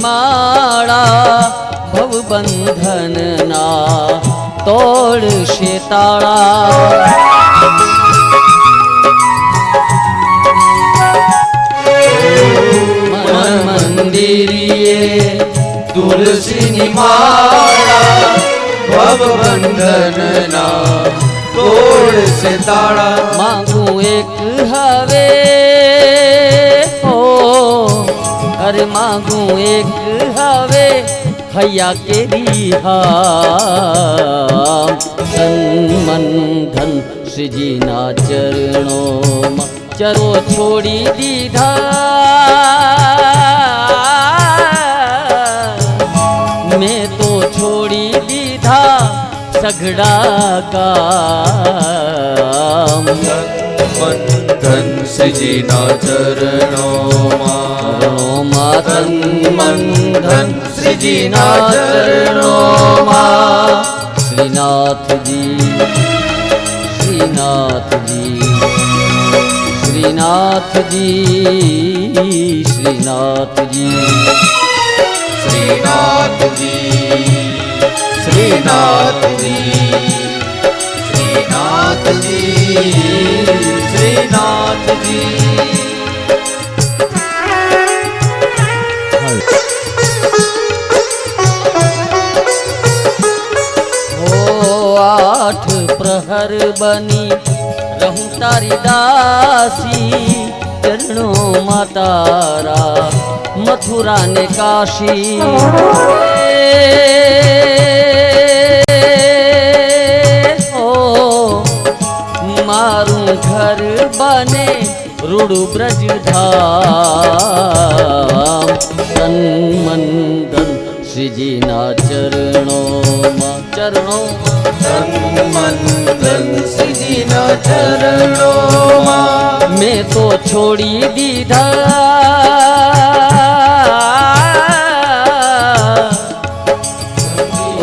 માળા ભવબંધન ના તોડશે તાળા મંદિરીએ તુલસીની માળા ભવબંધન ના તોડશે તાળા માંગું એક હવે અરે માંગું એક હવે હૈયા કેરી હા તન મન ધન શ્રીજીના ચરણોમાં ચરો છોડી દીધા મેં તો છોડી દીધા સઘળા કામ ધન શ્રીજીના ચરણોમાં તન મન ધન શ્રીજીના ચરણોમાં શ્રીનાથજી શ્રીનાથજી શ્રીનાથજી શ્રીનાથજી શ્રીનાથજી શ્રીનાથજી શ્રીનાથજી શ્રીનાથજી आठ प्रहर बनी रहूं तारी दासी चरणों में तारा मथुरा ने काशी ओ मारू घर बने रूडू ब्रज धाम तन मन धन श्रीजीना चरणों तन मन धन श्रीजीना चरणों मैं तो छोड़ी दीधा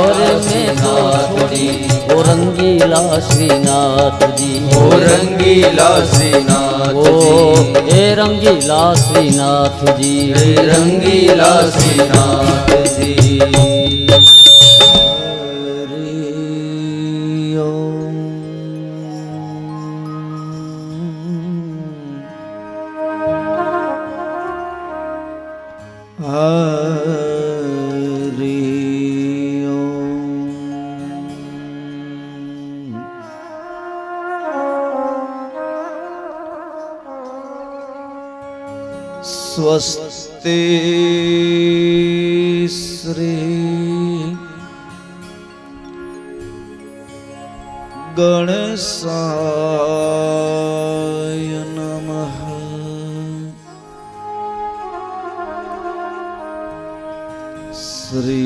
और मैं तो छोड़ी ओ रंगीला श्रीनाथ जी ओ रंगीला श्रीनाथ ओ ए रंगीला श्रीनाथ जी रंगीला श्रीनाथ जी स्वस्ति श्री गणेशाय नमः श्री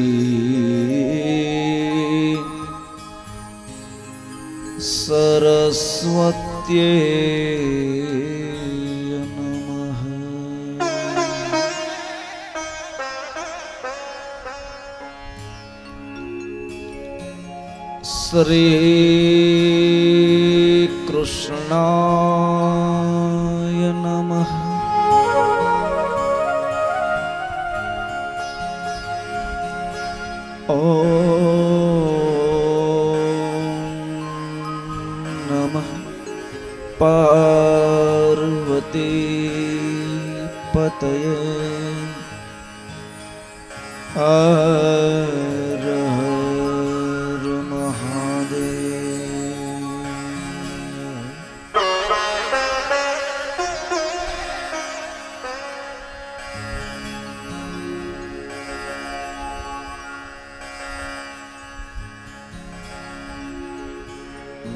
सरस्वत्यै श्री कृष्णाय नमः ॐ नमः पार्वती पतये हर हर महादेव।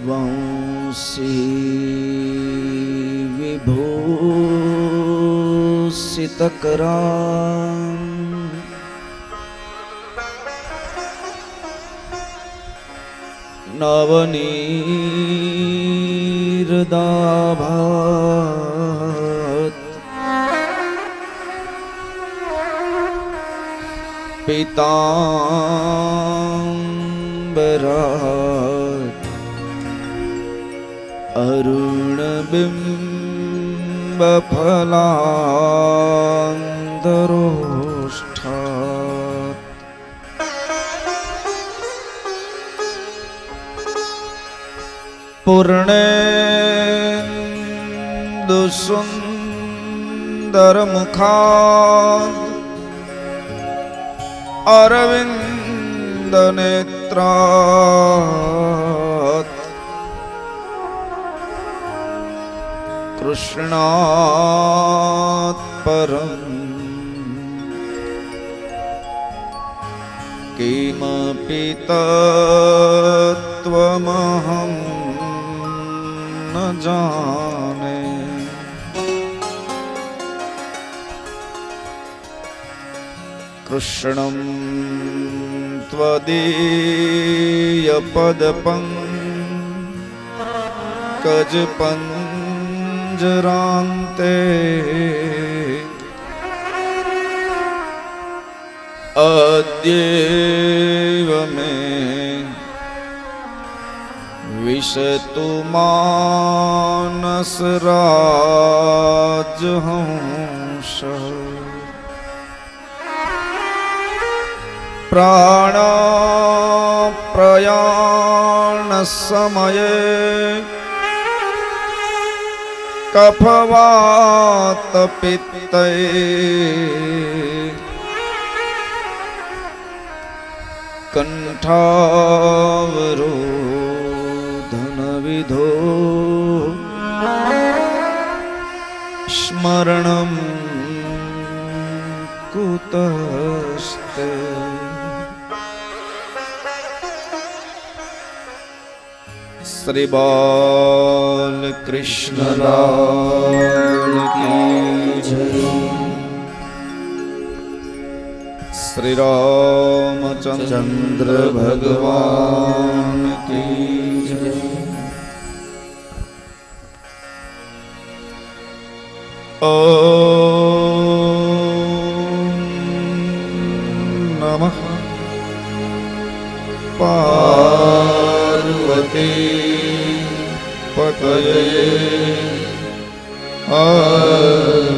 वंशी विभूषितकरां नवनीरदाभात् पीताम्बरात् अरुणबिम्बफलान्तरोष्ठा પૂર્ણેન્દુ સુંદર મુખાદ અરવિંદ નેત્રાત કૃષ્ણાત પરમ કિમપિ તત્વમહં ન જાને. કૃષ્ણં ત્વદીયપદપંકજપંજરાન્તે અદ્યૈવ મે વિશતુ માનસ રાજહંસ. પ્રાણ પ્રયાણ સમયે કફવાત પિત્તૈ કંઠાવરોધન વિધો સ્મરણમ કુતસ્તે. શ્રી બાલ કૃષ્ણલાલ કી જય. શ્રી રામચંદ્ર ભગવાન કી જય. ઓમ નમઃ પાર્વતી પતયે હર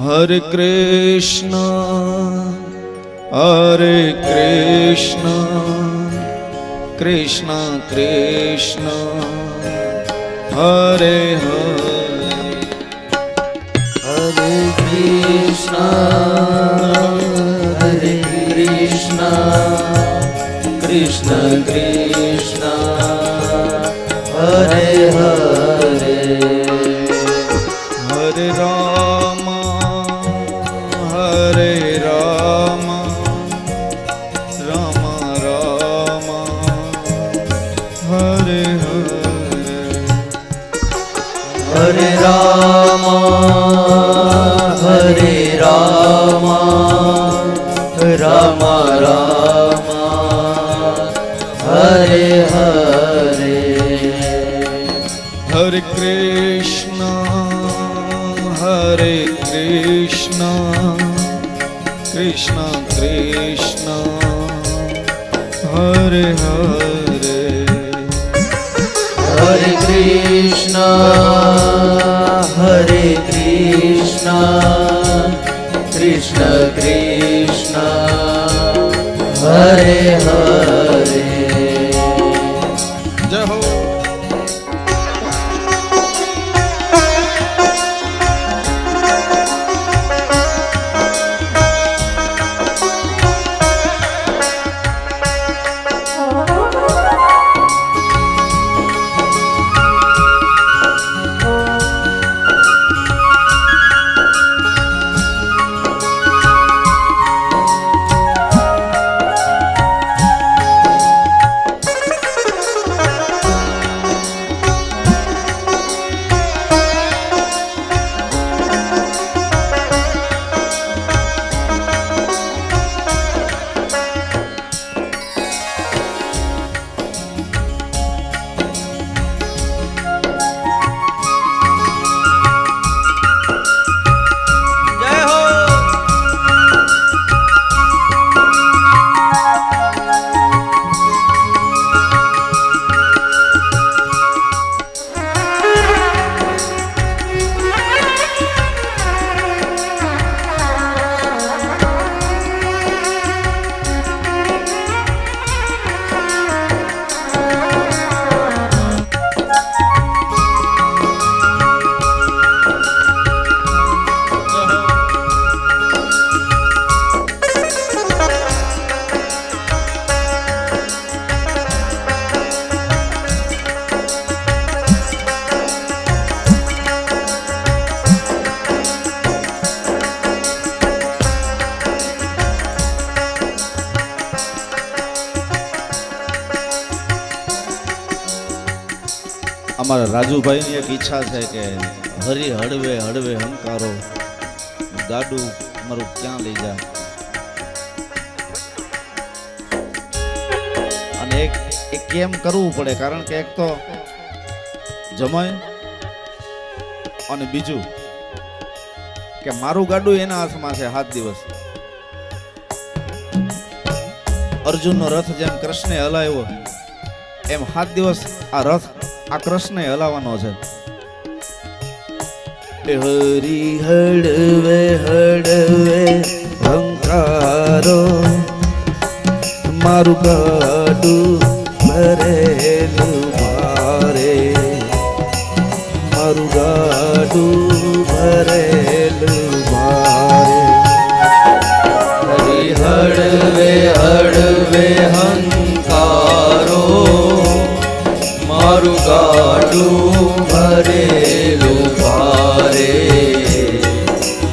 હરે કૃષ્ણ કૃષ્ણ કૃષ્ણ હરે હરે હરે કૃષ્ણ કૃષ્ણ કૃષ્ણ હરે હરે. હરે રામ રામ રામ હરે હરે. હરે રામ રામ રામ હરે હરે. હરે કૃષ્ણ કૃષ્ણ કૃષ્ણ હરે હરે. હરે કૃષ્ણ કૃષ્ણ કૃષ્ણ હરે હરે. જય હો. અમારા રાજુભાઈની એક ઈચ્છા છે કે હરી હળવે હળવે હંકારો ગાડું મારું ક્યાં લઈ જાય. અને એક કેમ કરવું પડે કારણ કે એક તો જમાય અને બીજું કે મારું ગાડું એના હાથમાં છે 7 દિવસ. અર્જુનનો રથ જેમ કૃષ્ણે હલાવ્યો એમ 7 દિવસ આ રથ આ કૃષ્ણે હલાવવાનો છે. હરી હળવે હળવે હંકારો મારું ગાડું ભરેલું ભારે મારું ગાડું ભરેલું ભારે. હરી હળવે હળવે હંકારો મારું ગાડું ભરેલું ભારે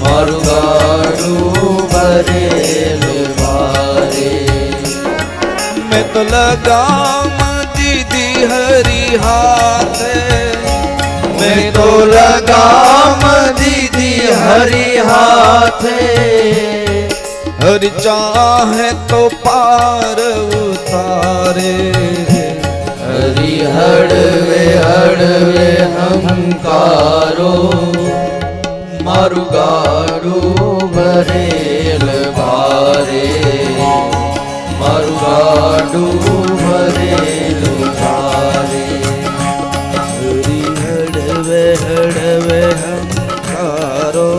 મારું ગાડું ભરેલું ભારે. મેં તો લગામ દીધી હરી હાથે મેં તો લગામ દીધી હરી હાથે હરી ચાહે તો પાર ઉતારે. હરી હળવે હળવે હંકારો મારું ગાડું ભરેલ ભારે મારું ગાડું ભરેલ ભારે. હરી હળવે હળવે હંકારો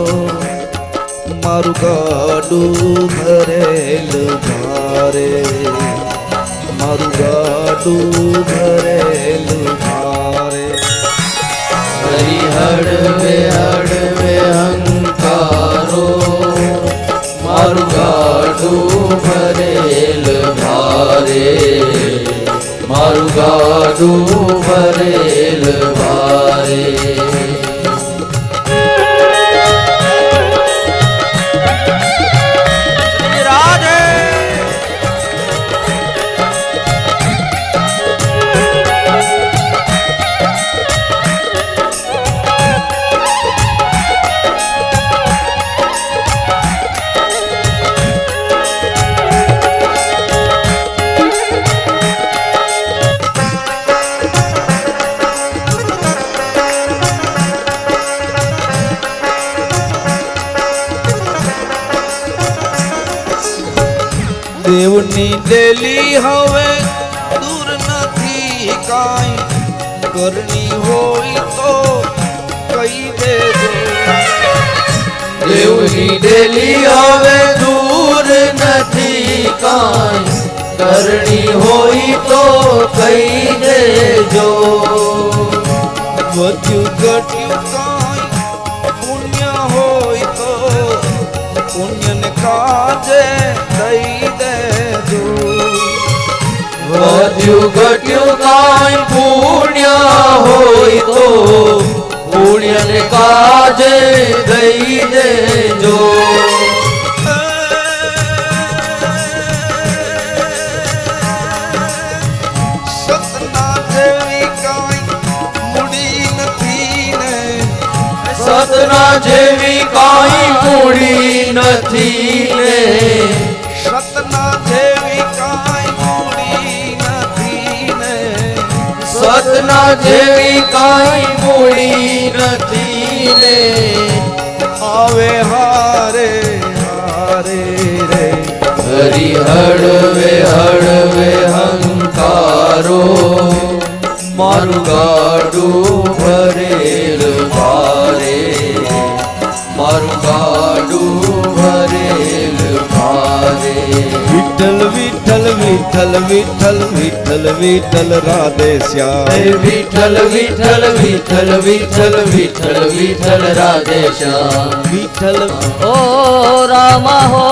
મારું ગાડું ભરેલું ભારે મારું ગાડું ભરેલું ભારે. હરી હળવે હળવે હંકારો મારું ગાડું ભરેલ ભારે મારું ગાડું ભરેલ ભારે. દેવની દેલી હવે દૂર નથી કાંઈ કરણી હોય તો કહી દેજો. દેવની ડેલી હવે દૂર નથી કાંઈ કરણી હોય તો કહી દેજો. વધ્યું ઘટ્યું કાંઈ પુણ્ય હોય તો પુણ્યને કાજે દઈ દેજો. વધ્યું ઘટ્યું કાંઈ પુણ્ય હોય તો પુણ્યને કાજે દઈ દેજો. સતના જેવી કાંઈ મૂડી નથી ને સતના જેવી કાંઈ મૂડી નથી ને સતના જેવી કાંઈ મૂડી નથી ને સતના જેવી કાંઈ મૂડી નથી ને આવે હારે હારે રે. હરી હળવે હળવે હંકારો મારું ગાડું ભરેલ ભારે મારું ગાડું ભરેલ ભારે. વિઠ્ઠલ વિઠ્ઠલ વિઠ્ઠલ વિઠ્ઠલ વિઠ્ઠલ વિઠ્ઠલ રાધે શ્યામ. વિઠ્ઠલ વિઠ્ઠલ વિઠ્ઠલ વિઠ્ઠલ વિઠ્ઠલ વિઠ્ઠલ રાધે શ્યામ. વિઠ્ઠલ ઓ રામ હો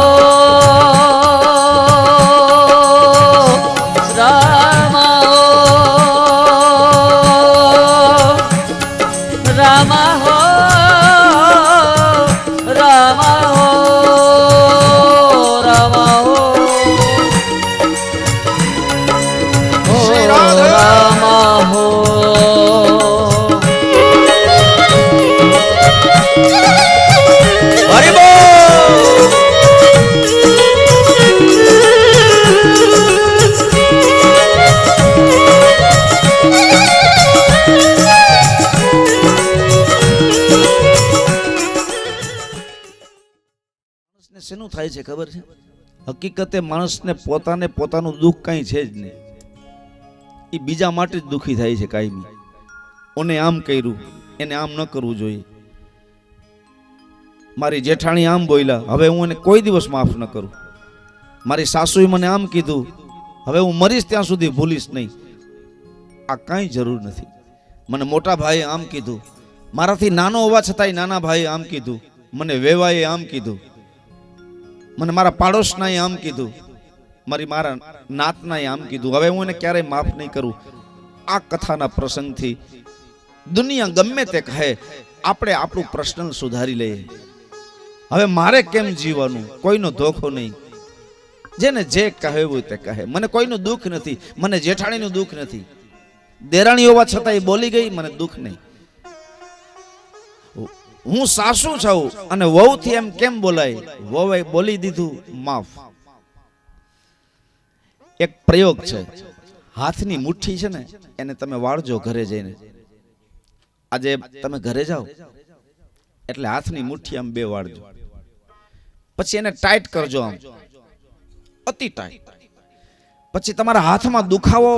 રામ રામ હો રામ હો રામ હો શ્રી રાધે. રામ હો શેનું થાય છે ખબર છે? હકીકતે માણસને પોતાને પોતાનું દુઃખ કાંઈ છે જ નહીં. એ બીજા માટે જ દુઃખી થાય છે કાયમી. ઓને આમ કર્યું, એને આમ ન કરવું જોઈએ. મારી જેઠાણી આમ બોલ્યા, હવે હું એને કોઈ દિવસ માફ ન કરું. મારી સાસુએ મને આમ કીધું, હવે હું મરીશ ત્યાં સુધી ભૂલીશ નહીં. આ કાંઈ જરૂર નથી. મને મોટા ભાઈએ આમ કીધું, મારાથી નાનો હોવા છતાંય નાના ભાઈએ આમ કીધું, મને વેવાએ આમ કીધું, મને મારા પાડોશનાએ આમ કીધું, મારા નાતનાએ આમ કીધું. હવે હું એને ક્યારેય માફ નહીં કરું. આ કથાના પ્રસંગથી દુનિયા ગમે તે કહે, આપણે આપણું પ્રશ્ન સુધારી લઈએ. હવે મારે કેમ જીવવાનું? કોઈનો ધોખો નહીં. જેને જે કહેવું તે કહે. મને કોઈનું દુઃખ નથી, મને જેઠાણીનું દુઃખ નથી. દેરાણી હોવા છતાં એ બોલી ગઈ, મને દુઃખ નહીં. હું સાસુ છું અને વહુથી એમ કેમ બોલાય? વહુએ બોલી દીધું, માફ. એક પ્રયોગ છે, હાથની મુઠ્ઠી છે ને, એને તમે વાળજો ઘરે જઈને. આજે તમે ઘરે જાઓ એટલે હાથની મુઠ્ઠી આમ બે વાળજો, પછી એને ટાઈટ કરજો, આમ અતિ ટાઈટ. પછી તમારા હાથમાં દુખાવો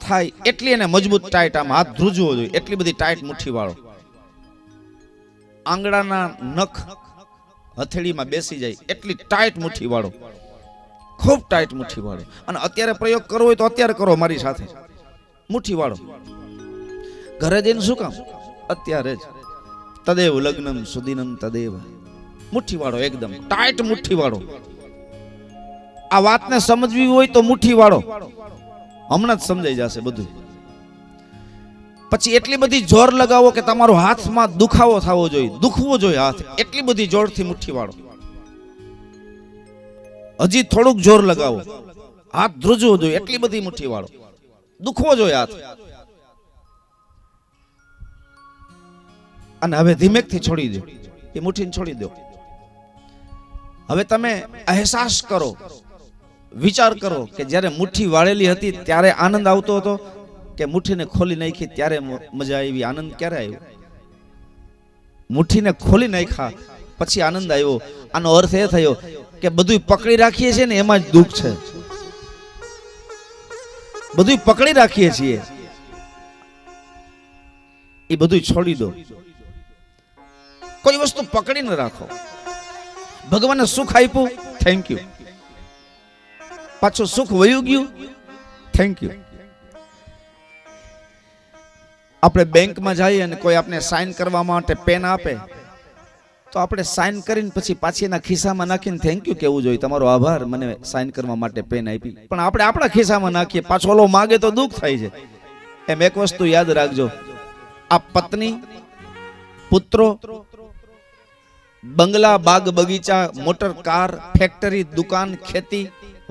થાય એટલી એને મજબૂત ટાઈટ, આમ હાથ ધ્રુજવો જોઈએ એટલી બધી ટાઈટ મુઠ્ઠી વાળો. આંગળાના નખ હથેળીમાં બેસી જાય એટલી ટાઈટ મુઠ્ઠી વાળો, ખૂબ ટાઈટ મુઠ્ઠી વાળો. અને અત્યારે પ્રયોગ કરવો હોય તો અત્યારે કરો મારી સાથે. મુઠ્ઠી વાળો ઘરે જઈને શું કામ? અત્યારે જ. તદેવ લગ્નમ સુદીનમ તદેવ. મુઠ્ઠી વાળો, એકદમ ટાઈટ મુઠ્ઠી વાળો. આ વાતને સમજવી હોય તો મુઠ્ઠી વાળો, હમણાં જ સમજાઈ જશે બધું. પછી એટલી બધી જોર લગાવો કે તમારો હાથમાં દુખાવો થવો જોઈએ, દુખવો જોઈએ હાથ, એટલી બધી જોરથી મુઠ્ઠી વાળો. હજી થોડુંક જોર લગાવો, હાથ ધ્રુજવો જોઈએ એટલી બધી મુઠ્ઠી વાળો, દુખવો જોઈએ હાથ. અને હવે ધીમેકથી છોડી દો, એ મુઠ્ઠીને છોડી દો. હવે તમે અહેસાસ કરો, વિચાર કરો કે જ્યારે મુઠ્ઠી વાળેલી હતી ત્યારે આનંદ આવતો હતો કે મુઠ્ઠીને ખોલી નાખી ત્યારે મજા આવી? આનંદ ક્યારે આવ્યો? મુઠ્ઠીને ખોલી નાખ્યા પછી આનંદ આવ્યો. આનો અર્થ એ થયો કે બધું પકડી રાખીએ છીએ ને એમાં જ દુઃખ છે. બધું પકડી રાખીએ છીએ એ બધું છોડી દો. કોઈ વસ્તુ પકડીને રાખો. ભગવાને સુખ આપ્યું, થેન્ક યુ. પાછું સુખ વયું ગયું, થેન્ક યુ. આપણે બેંકમાં જઈએ અને કોઈ આપણે સાઇન કરવા માટે પેન આપે તો આપણે સાઇન કરીને પછી પાછી એના ખિસ્સામાં નાખીને થેન્ક યુ કહેવું જોઈએ, તમારો આભાર મને સાઇન કરવા માટે પેન આપી. પણ આપણે આપણા ખિસ્સામાં નાખીએ, પાછો ઓલો માગે તો દુઃખ થાય છે. એમ એક વસ્તુ યાદ રાખજો, આ પત્ની, પુત્રો, બંગલા, બાગ બગીચા, મોટર કાર, ફેક્ટરી, દુકાન, ખેતી,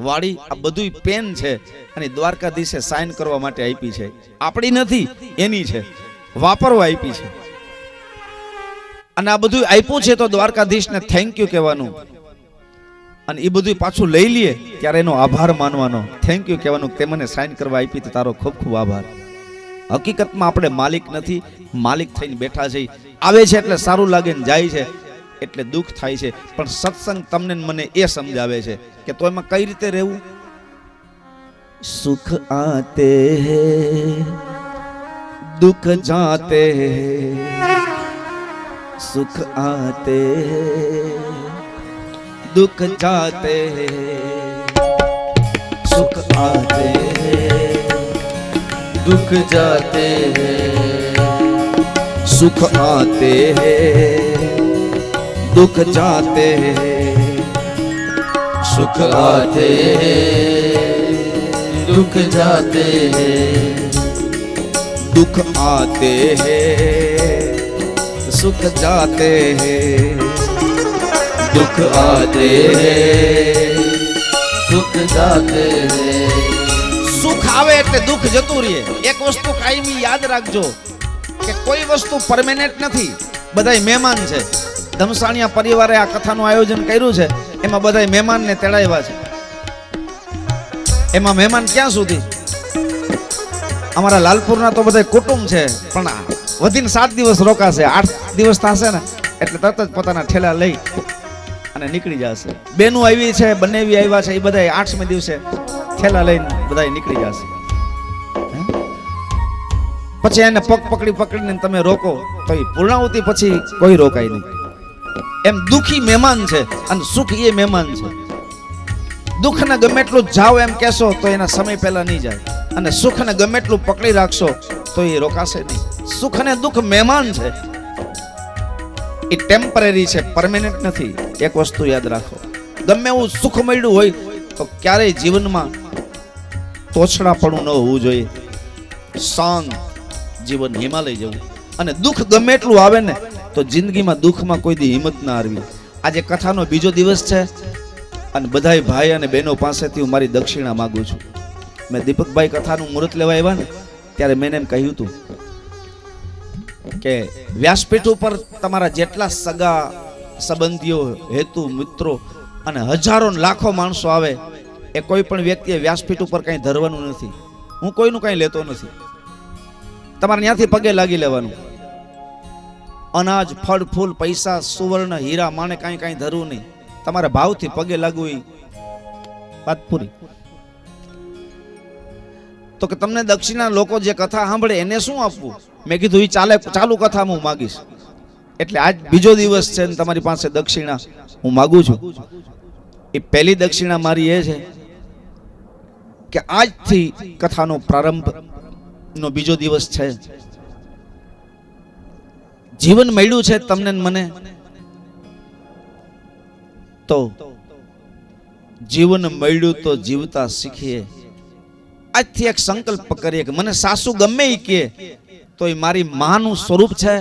વાડી, આ બધું પેન છે અને દ્વારકાધીશે સાઇન કરવા માટે આપી છે. આપણી નથી, એની છે, વાપરવા આપી છે. અને આ બધું આપ્યું છે તો દ્વારકાધીશને થેન્ક યુ કહેવાનું. અને એ બધું પાછું લઈ લઈએ ત્યારે એનો આભાર માનવાનો, થેન્ક યુ કહેવાનું, તે મને સાઇન કરવા આપી તો તારો ખૂબ ખૂબ આભાર. હકીકતમાં આપણે માલિક નથી, માલિક થઈને બેઠા છે. આવે છે એટલે સારું લાગે ને જાય છે એટલે દુઃખ થાય છે. પણ સત્સંગ તમને મને એ સમજાવે છે કે તો એમાં કઈ રીતે રહેવું. સુખ આતે હૈ દુઃખ જાતે હૈ, સુખ આતે હૈ દુઃખ જાતે હૈ, સુખ આતે હૈ दुख जाते हैं, सुख आते हैं दुख जाते हैं, सुख आते हैं दुख जाते हैं, दुख आते हैं सुख जाते हैं, दुख आते हैं सुख जाते हैं. સુખ આવે એટલે દુઃખ જતું રહે. એક વસ્તુ કાયમી યાદ રાખજો કે કોઈ વસ્તુ પરમેનન્ટ નથી, બધાય મહેમાન છે. ધમસાણિયા પરિવારે આ કથાનું આયોજન કર્યું છે, એમાં બધાય મહેમાનને તેડાવ્યા છે. એમાં મહેમાન ક્યાં સુધી, અમારા લાલપુરના તો બધાય કુટુંબ છે, પણ વધીને 7 દિવસ રોકાશે. 8 દિવસ થશે ને એટલે તરત જ પોતાના ઠેલા લઈ અને નીકળી જશે. બેનું આવી છે, બંને એવી આવ્યા છે, એ બધા 8મે દિવસે થેલા લઈને બધા નીકળી જશે. પછી એને પગ પકડીને તમે રોકો તો એ પૂર્ણાહુતિ પછી કોઈ રોકાય નહીં. એમ દુખી મહેમાન છે અને સુખ એ મહેમાન છે. દુઃખને ગમે એટલું જાઓ એમ કહેશો તો એના સમય પહેલા નહીં જાય, અને સુખને ગમે એટલું પકડી રાખશો તો એ રોકાશે નહીં. સુખ અને દુઃખ મહેમાન છે, એ ટેમ્પરરી છે, પરમેનન્ટ નથી. એક વસ્તુ યાદ રાખો, ગમે એવું સુખ મળ્યું હોય તો ક્યારેય જીવનમાં તોછડાપણું ન હોવું જોઈએ. શાંત જીવન, હિમાલય જેવું. અને દુઃખ ગમે એટલું આવે ને તો જિંદગીમાં દુઃખમાં કોઈ દી હિંમત ના હારવી. આજે કથાનો બીજો દિવસ છે અને બધાય ભાઈ અને બહેનો પાસેથી હું મારી દક્ષિણા માંગુ છું. મેં દીપકભાઈ કથાનું મુહૂર્ત લેવા આવ્યા ને ત્યારે મેં એમ કહ્યું હતું કે વ્યાસપીઠ ઉપર તમારા જેટલા સગા સંબંધીઓ, હેતુ, મિત્રો અને હજારો લાખો માણસો આવે, એ કોઈ પણ વ્યક્તિએ વ્યાસપીઠ ઉપર કંઈ ધરવાનું નથી. હું કોઈનું કંઈ લેતો નથી. તમારે ત્યાંથી પગે લાગી લેવાનું. અનાજ, ફળ, ફૂલ, પૈસા, સુવર્ણ, હીરા, માને કાંઈ ધરવું નહીં. તમારે ભાવથી પગે લાગવું, એ વાત પૂરી. તો કે તમને દક્ષિણા લોકો જે કથા સાંભળે એને શું આપવું? મેં કીધું એ ચાલુ કથા હું માગીશ. એટલે આજ બીજો દિવસ છે ને તમારી પાસે દક્ષિણા હું માગું છું. એ પહેલી દક્ષિણા મારી એ છે કે આજથી કથાનો પ્રારંભ નો બીજો દિવસ છે. જીવન મળ્યું છે તમને મને, તો જીવન મળ્યું તો જીવતા શીખીએ. આજથી એક સંકલ્પ કરીએ કે મને સાસુ ગમે એ કે તો એ મારી માનું સ્વરૂપ છે,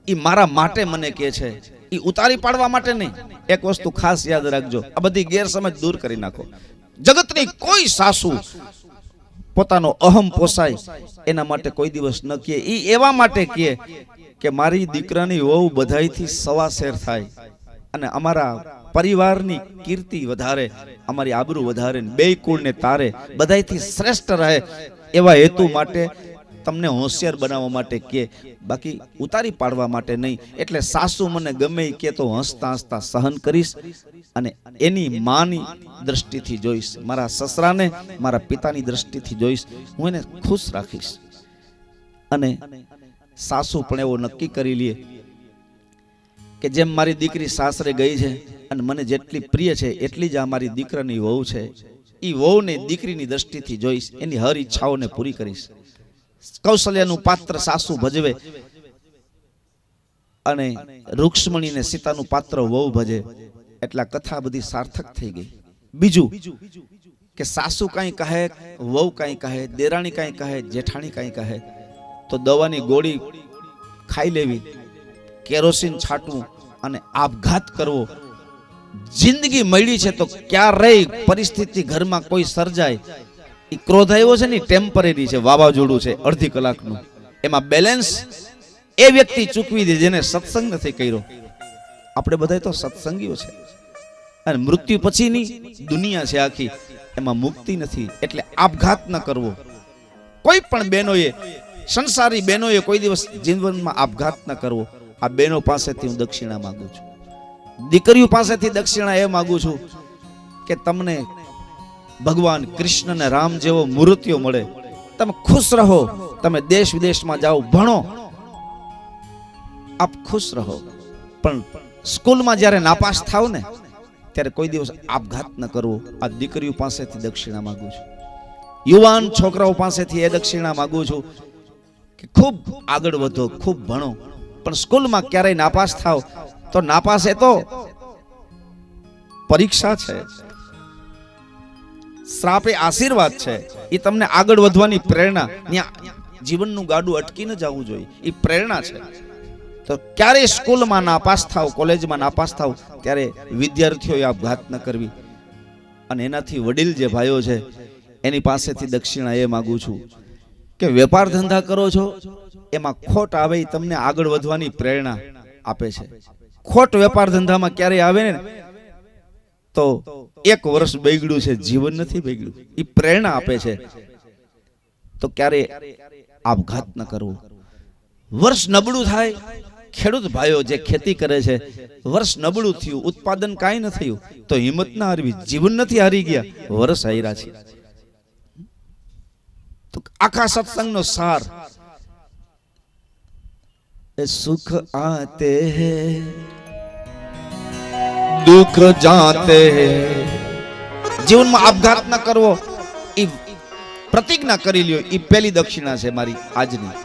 એ મારા માટે મને કે છે, એ ઉતારી પાડવા માટે નહીં. એક વસ્તુ ખાસ યાદ રાખજો, આ બધી ગેરસમજ દૂર કરી નાખો. જગતની કોઈ સાસુ પોતાનો અહમ પોસાય એના માટે કોઈ દિવસ ન કહે. એ એવા માટે કહે કે મારી દીકરાની વહુ બધાયથી સવાશેર થાય અને અમારા પરિવારની કીર્તિ વધારે, અમારી આબરૂ વધારે, બે કુળને તારે, બધાયથી શ્રેષ્ઠ રહે. એવા હેતુ માટે તમને હોશિયાર બનાવવા માટે કે, બાકી ઉતારી પાડવા માટે નહીં. એટલે સાસુ મને ગમે એ કે તો હસતા હસતા સહન કરીશ અને એની માની દ્રષ્ટિથી જોઈશ. મારા સસરાને મારા પિતાની દ્રષ્ટિથી જોઈશ. હું એને ખુશ રાખીશ. અને સાસુ પણ એવો નક્કી કરી લે કે જેમ મારી દીકરી સાસરે ગઈ છે અને મને જેટલી પ્રિય છે એટલી જ આ મારી દીકરાની વહુ છે. એ વહુને દીકરીની દ્રષ્ટિથી જોઈશ, એની હર ઈચ્છાઓને પૂરી કરીશ. કૌશલ્યનું પાત્ર સાસુ ભજવે અને રૂક્ષ્મણીને સીતાનું પાત્ર વહુ ભજે. એટલે કથા બધી સાર્થક થઈ ગઈ. બીજું કે સાસુ કાંઈ કહે, વહુ કાંઈ કહે, દેરાણી કાંઈ કહે, જેઠાણી કાંઈ કહે તો દવાની ગોળી ખાઈ લેવી, કેરોસીન છાંટવું અને આપઘાત કરવો. જિંદગી મળી છે તો ક્યારેય પરિસ્થિતિ ઘરમાં કોઈ સર્જાય, એ ક્રોધ આવ્યો છે ને ટેમ્પરરી છે, વાવાઝોડું છે અડધી કલાકનું. એમાં બેલેન્સ એ વ્યક્તિ ચૂકવી દે જેને સત્સંગ નથી કર્યો. આપણે બધા તો સત્સંગીઓ છે અને મૃત્યુ પછીની દુનિયા છે આખી, એમાં મુક્તિ નથી. એટલે આપઘાત ન કરવો. કોઈ પણ બહેનોએ, સંસારી બહેનોએ કોઈ દિવસ જીવનમાં આપઘાત ન કરવો. આ બહેનો પાસેથી હું દક્ષિણા માંગુ છું. દીકરીઓ પાસેથી દક્ષિણા એ માંગુ છું કે તમને ભગવાન કૃષ્ણ ને રામ જેવો મૂર્તિઓ મળે, તમે ખુશ રહો, તમે દેશ વિદેશમાં જાઓ, ભણો, આપ ખુશ રહો. પણ સ્કૂલમાં જ્યારે નાપાસ થાવ ને ત્યારે કોઈ દિવસ આપઘાત ન કરવો. આ દીકરીઓ પાસેથી દક્ષિણા માંગુ છું. યુવાન છોકરાઓ પાસેથી એ દક્ષિણા માંગુ છું કે ખૂબ આગળ વધો, ખૂબ ભણો, પણ સ્કૂલમાં ક્યારેય નાપાસ થાવ તો નાપાસ એ તો પરીક્ષા છે, શ્રાપ એ આશીર્વાદ છે. એ તમને આગળ વધવાની પ્રેરણા, જીવનનું ગાડું અટકી ન જવું જોઈએ, એ પ્રેરણા છે. તો ક્યારે સ્કૂલમાં નાપાસ થાવ, કોલેજમાં નાપાસ થાવ ત્યારે વિદ્યાર્થીઓએ આપઘાત ન કરવી. અને એનાથી વડીલ જે ભાઈઓ છે એની પાસેથી દક્ષિણા એ માંગુ છું કે વેપાર ધંધા કરો છો એમાં ખોટ આવે એ તમને આગળ વધવાની પ્રેરણા આપે છે. ખોટ વેપાર ધંધામાં ક્યારે આવે ને તો 1 વર્ષ બગડ્યું છે, જીવન નથી બગડ્યું, એ પ્રેરણા આપે છે. તો ક્યારે આપઘાત ન કરવો. વર્ષ નબળું થાય ખેડૂત ભાઈઓ જે ખેતી કરે છે, વર્ષ નબળું થયું, ઉત્પાદન કાંઈ ન થયું તો હિંમત ના હારવી, જીવન નથી હારી ગયા, વર્ષ હાર્યા છે. તો આખા સત્સંગનો સાર એ સુખ આતે હૈ દુઃખ જાતે હૈ. જીવનમાં આપઘાત ન કરવો એ પ્રતિજ્ઞા કરી લ્યો, એ પહેલી દક્ષિણા છે મારી આજની.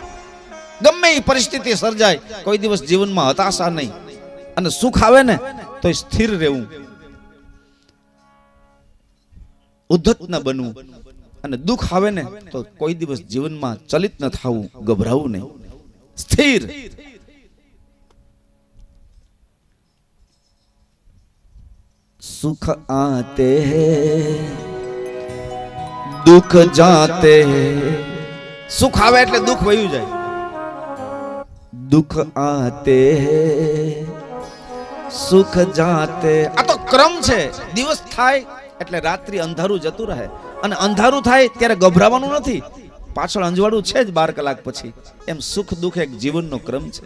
ગમે એ પરિસ્થિતિ સર્જાય, કોઈ દિવસ જીવનમાં હતાશા નહીં, અને સુખ આવે ને તો સ્થિર રહેવું, ઉદ્ધત ન બનવું, અને દુઃખ આવે ને તો કોઈ દિવસ જીવનમાં ચલિત ન થવું, ગભરાવું નહીં, સ્થિર. સુખ આતે હૈ દુઃખ જાતે હૈ. સુખ આવે એટલે દુઃખ વયું જાય. દુઃખ આતે હૈ સુખ જાતે. આ તો ક્રમ છે. દિવસ થાય એટલે રાત્રિ અંધારું જતું રહે, અને અંધારું થાય ત્યારે ગભરાવાનું નથી, પાછળ અંજવાળું છે જ 12 કલાક પછી. એમ સુખ દુઃખ એક જીવનનો ક્રમ છે.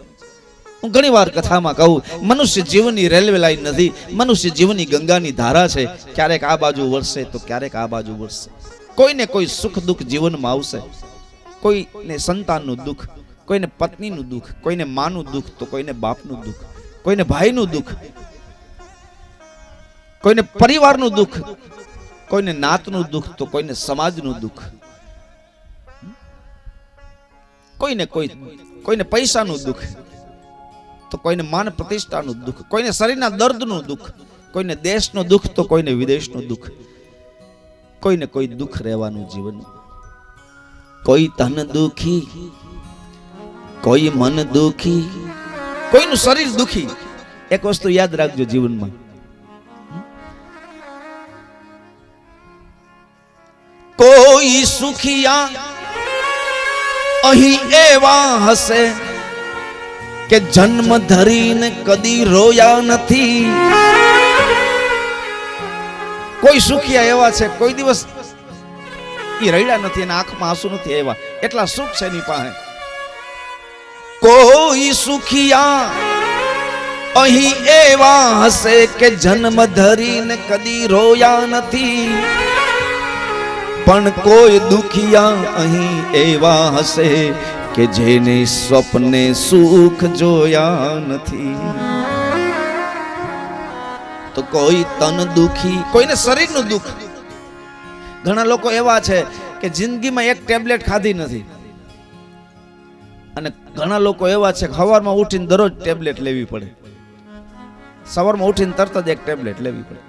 હું ઘણી વાર કથામાં કહું, મનુષ્ય જીવનની રેલવે લાઈન નથી, મનુષ્ય જીવનની ગંગાની ધારા છે. ક્યારેક આ બાજુ વરસે તો ક્યારેક આ બાજુ વરસે. કોઈને કોઈ સુખ દુઃખ જીવનમાં આવશે. કોઈને સંતાનનું દુઃખ, કોઈને પત્નીનું દુઃખ, કોઈને માનું દુઃખ તો કોઈને બાપનું દુઃખ, કોઈને ભાઈનું દુઃખ, કોઈને પરિવારનું દુઃખ, કોઈને નાતનું દુઃખ તો કોઈને સમાજનું દુઃખ, કોઈને પૈસાનું દુઃખ તો કોઈને માન પ્રતિષ્ઠાનું દુઃખ, કોઈને શરીરના દર્દનું દુઃખ, કોઈને દેશનું દુઃખ તો કોઈને વિદેશનું દુઃખ. કોઈને કોઈ દુઃખ રહેવાનું જીવન. કોઈ તન દુખી, કોઈ મન દુખી, કોઈનું શરીર દુખી. એક વસ્તુ યાદ રાખજો જીવનમાં, કોઈ સુખિયા અહીં એવા હશે કે જન્મ ધરીને કદી રોયા નથી. કોઈ સુખિયા એવા છે કોઈ દિવસ એ રડ્યા નથી, એના આંખમાં આંસુ નથી આવ્યા, એટલા સુખ છે એની પાસે. કોઈ સુખિયા અહીં એવા હશે કે જન્મ ધરીને કદી રોયા નથી, પણ કોઈ દુખિયા અહીં એવા હશે કે જેને સ્વપ્ને સુખ જોયા નથી. તો કોઈ તન દુખી, કોઈને શરીરનું દુઃખ. ઘણા લોકો એવા છે કે જિંદગીમાં એક ટેબ્લેટ ખાધી નથી, અને ઘણા લોકો એવા છે કે સવારમાં ઉઠીને દરરોજ ટેબ્લેટ લેવી પડે, સવારમાં ઉઠીને તરત જ એક ટેબ્લેટ લેવી પડે.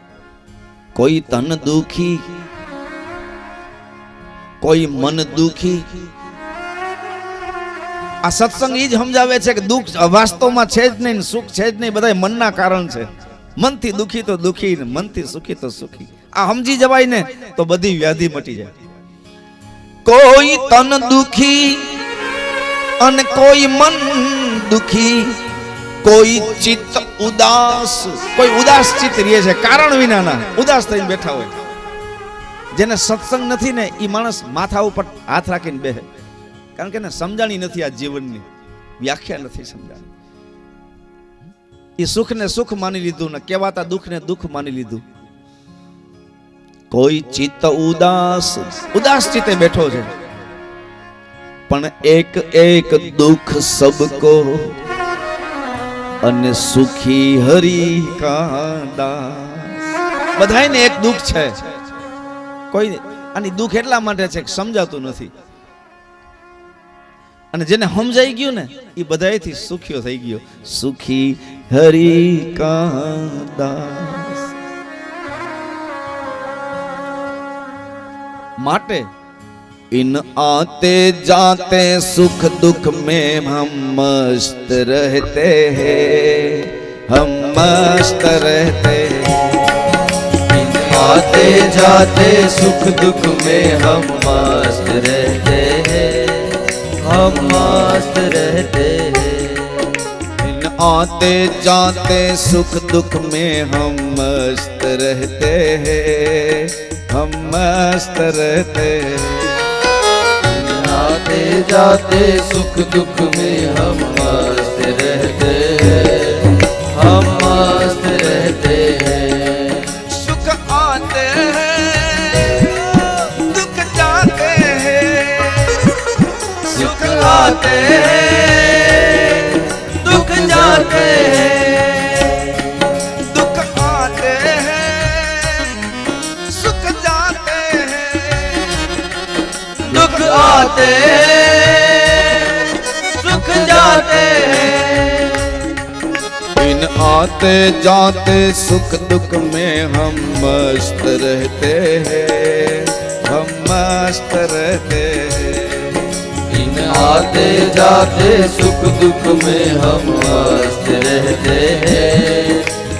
કોઈ તન દુખી, કોઈ મન દુખી. આ સત્સંગ ઈ જ સમજાવે છે કે દુઃખ વાસ્તવમાં છે જ નહીં, સુખ છે જ નહીં, બધા મનના કારણ છે. મનથી દુખી તો દુખી, મનથી સુખી તો સુખી. આ સમજી જવાય ને તો બધી વ્યાધિ મટી જાય. કોઈ તન દુખી અને કોઈ મન દુખી, કોઈ ચિત્ત ઉદાસ, કોઈ ઉદાસ ચિત્ત રહે છે કારણ વિનાના, ઉદાસ થઈને બેઠા હોય. જેને સત્સંગ નથી ને એ માણસ માથા ઉપર હાથ રાખીને બેહે, કારણ કે એને સમજાણી નથી, આ જીવનની વ્યાખ્યા નથી સમજાણી. એ સુખ ને સુખ માની લીધું ને કહેવાતા દુઃખ ને દુઃખ માની લીધું. કોઈ ચિત્ત ઉદાસ, ઉદાસ ચિત્તે બેઠો છે, પણ એક એક દુઃખ સબકો અને સુખી હરી કા દાસ. બધાયને એક દુઃખ છે, કોઈ આની દુઃખ એટલા માટે છે કે સમજાતું નથી, અને જેને સમજાઈ ગયું ને એ બધાયથી સુખીઓ થઈ ગયો. સુખી હરી કા દાસ. માટે इन आते जाते सुख दुख में हम मस्त रहते हैं, हम मस्त रहते हैं. इन आते जाते सुख दुख में हम मस्त रहते हैं, हम मस्त रहते हैं. इन आते जाते सुख दुख में हम मस्त रहते हैं, हम मस्त रहते हैं. आते जाते सुख दुख में हम मस्त रहते हैं, हम मस्त रहते हैं। सुख आते हैं दुख जाते हैं, सुख आते हैं, दुख जाते हैं। दुख आते हैं सुख जाते हैं, दुख आते हैं, सुख जाते हैं। इन आते जाते सुख दुख में हम मस्त रहते हैं, हम मस्त रहते हैं। इन आते जाते सुख दुख में हम मस्त रहते हैं,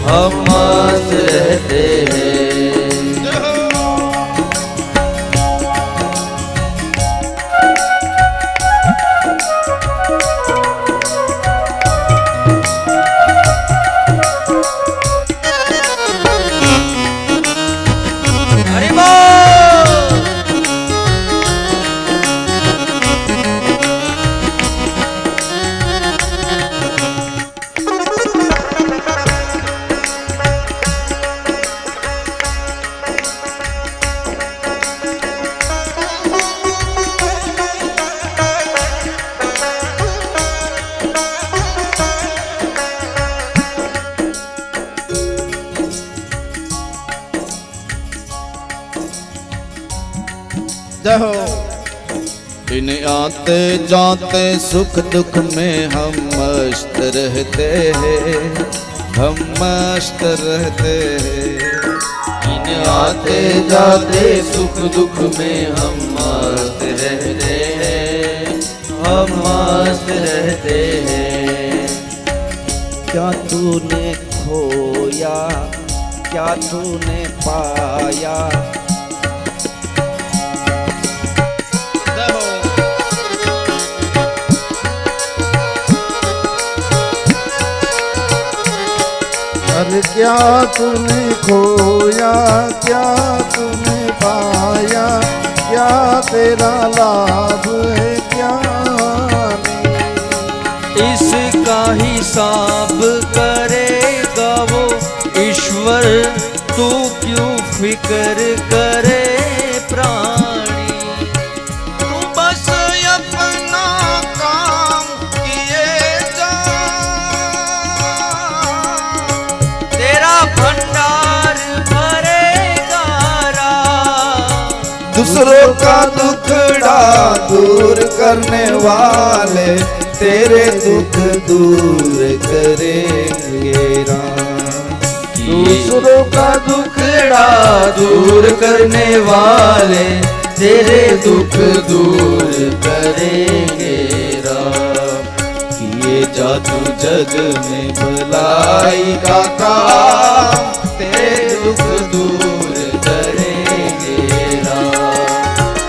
हम मस्त रहते हैं। हरि बोल। जय हो। इन आते जाते सुख दुख में हम मस्त रहते हैं, हम मस्त रहते हैं। इन आते जाते सुख दुख में हम मस्त रहते हैं, हम मस्त रहते हैं। क्या तूने खोया, क्या तूने पाया, अरे क्या तूने खोया, क्या तूने पाया, क्या तेरा लाभ है, क्या नहीं। इसका हिसाब करेगा वो ईश्वर, तू क्यों फिक्र करे प्राणी। तू बस अपना काम किए जा, तेरा भंडार भरेगा राम। दूसरों का दुखड़ा दूर करने वाले तेरे दुख दूर करेंगे राम। दूसरों का दुखड़ा दूर करने वाले तेरे दुख दूर करेंगे राम। किए जा तू जग में भलाई का काम, तेरे दुख दूर करेंगे राम।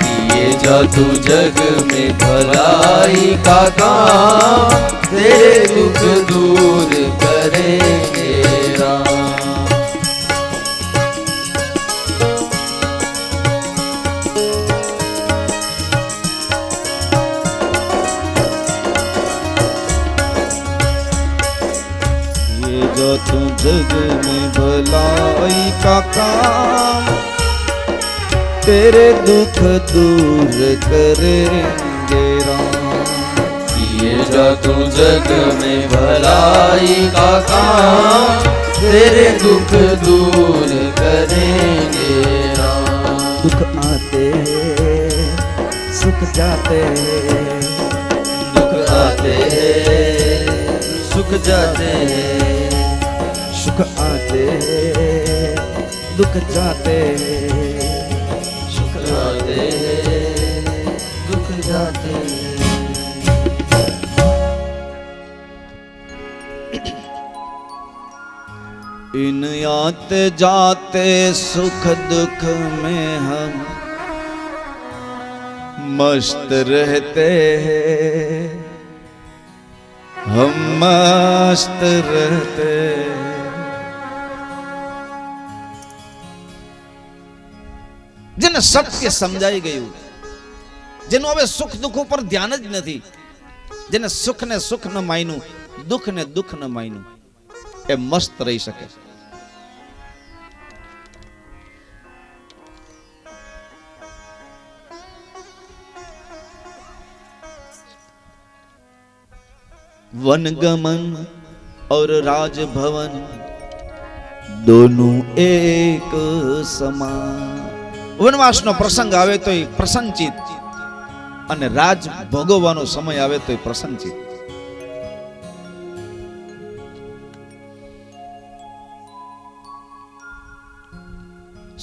किए जा तू जग में भलाई का काम, तेरे दुख दूर करेंगे राम। ये जो तू जग में भलाई का काम, तेरे दुख दूर करेंगे राम। किए जा तू जग में भलाई का काम, तेरे दुख दूर करेंगे राम। दुख आते सुख जाते, दुख आते सुख जाते, सुख आते दुख जाते, सुख आते दुख जाते। इन आते जाते सुख दुख में हम मस्त रहते हैं, हम मस्त रहते। જેને સત્ય સમજાઈ ગયું, જેનું હવે સુખ દુઃખ ઉપર ધ્યાન જ નથી, જેને સુખ ને સુખ ન માન્યું, દુઃખ ને દુઃખ ન માન્યું એ મસ્ત રહી શકે. वनगमन और राजभवन दोनों एक समान. વનવાસનો પ્રસંગ આવે તો એ પ્રસન્નચિત અને રાજ ભોગવવાનો સમય આવે તો એ પ્રસન્નચિત.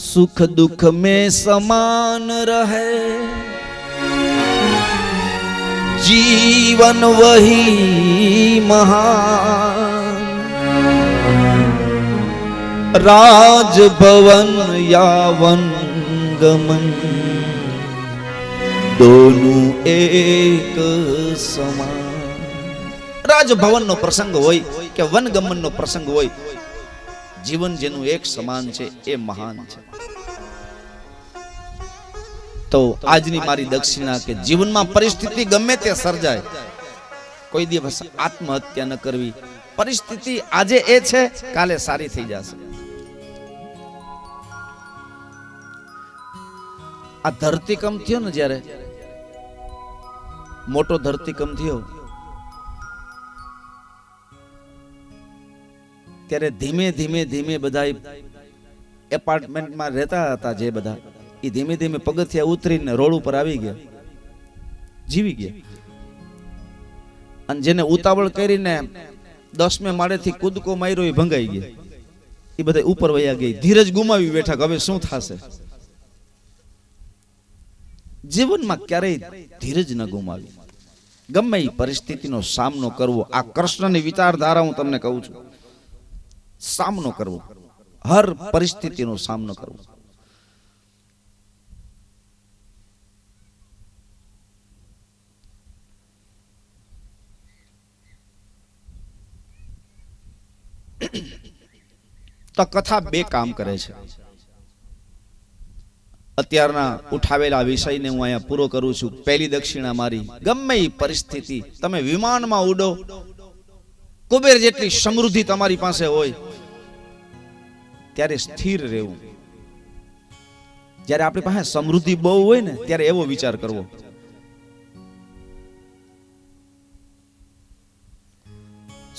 सुख दुख में समान रहे जीवन वही महान. राजभवन या वनगमन दोनों एक समान. રાજભવનનો પ્રસંગ હોય કે વનગમનનો પ્રસંગ હોય, જીવન જેનું એક સમાન છે એ મહાન છે. તો આજની મારી દક્ષિણા કે જીવનમાં પરિસ્થિતિ ગમે તે સર્જાય, કોઈ દિવસ આત્મહત્યા ન કરવી. પરિસ્થિતિ આજે એ છે, કાલે સારી થઈ જશે. આ ધરતીકંપ થયો ને, જ્યારે મોટો ધરતીકંપ થયો ત્યારે ધીમે ધીમે ધીમે બધા એપાર્ટમેન્ટમાં રહેતા હતા, જે બધા એ ધીમે ધીમે પગથિયા ઉતરીને રોડ ઉપર આવી ગયા, જીવી ગયા. અને જેને ઉતાવળ કરીને 10મે માળેથી કૂદકો માર્યો એ ભંગાઈ ગયા. એ બધા ઉપર વયા ગઈ, ધીરજ ગુમાવી બેઠા કે હવે શું થશે. જીવનમાં ક્યારેય ધીરજ ન ગુમાવી, ગમે એ પરિસ્થિતિનો સામનો કરવો. આ કૃષ્ણની વિચારધારા હું તમને કહું છું, સામનો કરવો, હર પરિસ્થિતિનો સામનો કરવો. તો કથા બે કામ કરે છે. અત્યારના ઉઠાવેલા વિષયને હું અહીંયા પૂરો કરું છું. પહેલી દક્ષિણા મારી, ગમે એ પરિસ્થિતિ, તમે વિમાનમાં ઉડો, કુબેર જેટલી સમૃદ્ધિ તમારી પાસે હોય, ત્યારે સ્થિર રહેવું. જ્યારે આપણી પાસે સમૃદ્ધિ બહુ હોય ને, ત્યારે એવો વિચાર કરવો,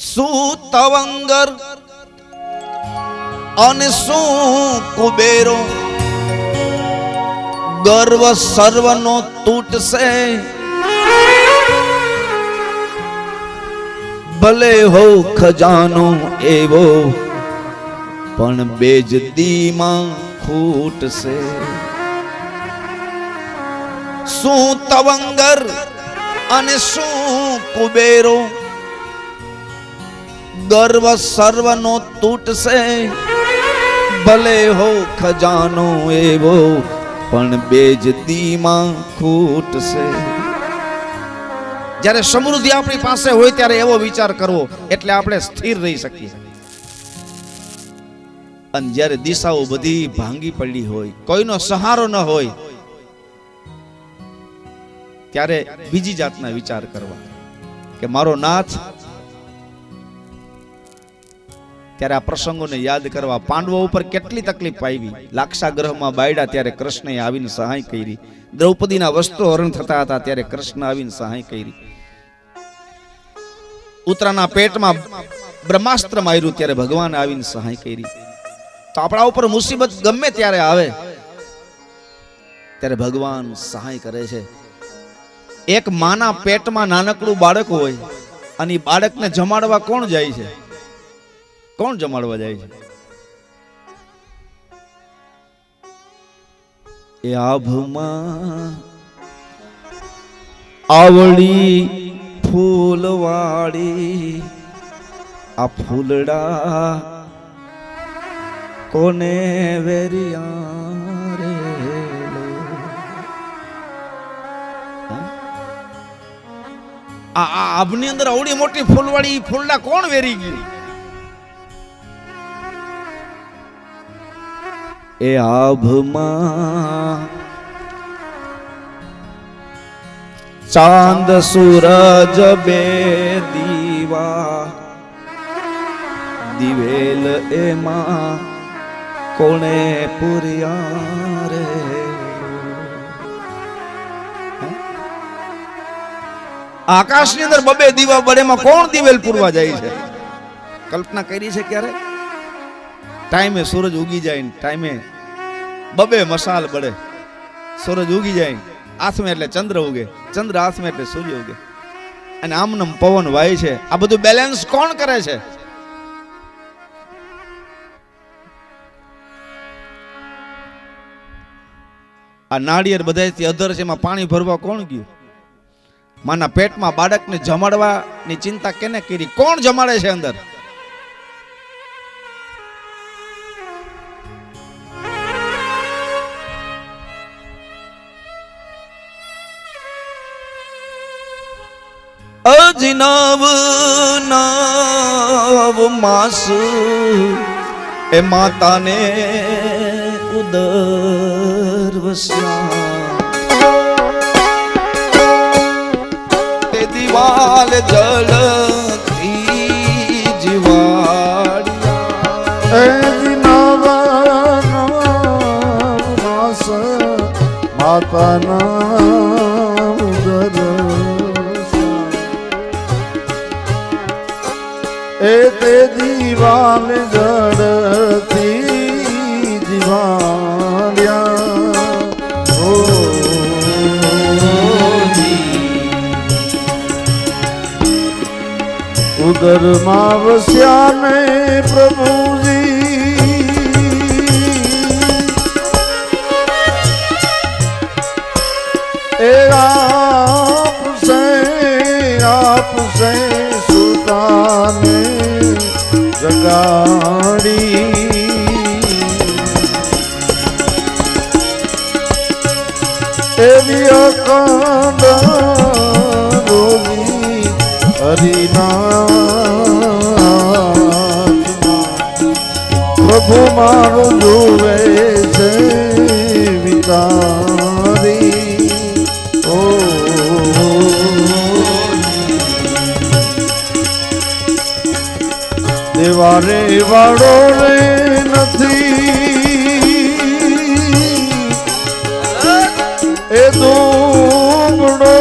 શું તવંગર અને શું કુબેરો, ગર્વ સર્વનો તૂટશે. ભલે હો ખજાનો એવો, પણ બેજદીમાં ખૂટશે. શું તવંગર અને શું કુબેરો, ગર્વ સર્વનો તૂટશે. ભલે હો ખજાનો એવો, પણ બેજદીમાં ખૂટશે. જ્યારે સમૃદ્ધિ આપણી પાસે હોય ત્યારે એવો વિચાર કરવો, એટલે આપણે સ્થિર રહી શકીએ. અને જ્યારે દિશાઓ બધી ભાંગી પડી હોય, કોઈનો સહારો ન હોય, ત્યારે બીજી જાતના વિચાર કરવા કે મારો નાથ. ત્યારે આ પ્રસંગોને યાદ કરવા. પાંડવો ઉપર કેટલી તકલીફ આવી, લાક્ષાગ્રહમાં બાયડા ત્યારે કૃષ્ણએ આવીને સહાય કરી. દ્રૌપદીના વસ્ત્રો હરણ થતા હતા ત્યારે કૃષ્ણ આવીને સહાય કરી. ઉત્તરાના પેટમાં બ્રહ્માસ્ત્ર માર્યું ત્યારે ભગવાન આવીને સહાય કરી. તો આપણા ઉપર મુસીબત ગમે ત્યારે આવે ત્યારે ભગવાન સહાય કરે છે. એક માના પેટમાં નાનકડું બાળક હોય અને એ બાળકને જમાડવા કોણ જાય છે? કોણ જમાડવા જાય છે? એ આભમાં આવડી ફૂલવાળી આ ફૂલડા કોને વેરિયા રે લો. આ આભની અંદર આવડી મોટી ફૂલવાળી ફૂલડા કોણ વેરી ગયું? એ આભમાં ચાંદ સૂરજ બે દીવા દિવેલ એમાં કોણે પૂર્યા રે. આકાશની અંદર બબે દીવા બળે માં કોણ દિવેલ પૂરવા જાય છે? કલ્પના કરી છે ક્યારે? ટાઈમે સૂરજ ઉગી જાય ને ટાઈમે બબે મસાલ બળે. સૂરજ ઉગી જાય હાથમાં એટલે ચંદ્ર ઉગે, ચંદ્ર હાથમાં એટલે સૂર્ય ઉગે, અને આમનમ પવન વાય છે. આ બધું બેલેન્સ કોણ કરે છે? આ નાળિયેર બધાયથી અધર છે, એમાં પાણી ભરવા કોણ ગયું? માના પેટમાં બાળકને જમાડવાની ચિંતા કેને કરી? કોણ જમાડે છે અંદર? અજનવ નવ માસ એ માતાને ઉદર વસ્યા, તે દિવાલ જલથી જીવાડિયા. માતાના ઉદર એ તે દીવાલ જડથી જીવાડ્યા. ઓ ઉદરમાં વસ્યા ને પ્રભુજી, એ આપસે સુતાને જગાડી. એવી અખંડ રોગી હરિનાથ, પ્રભુ મારું જોવે છે વિચારી. ઓ દેવારે વાળો રે નથી, એ દુબળો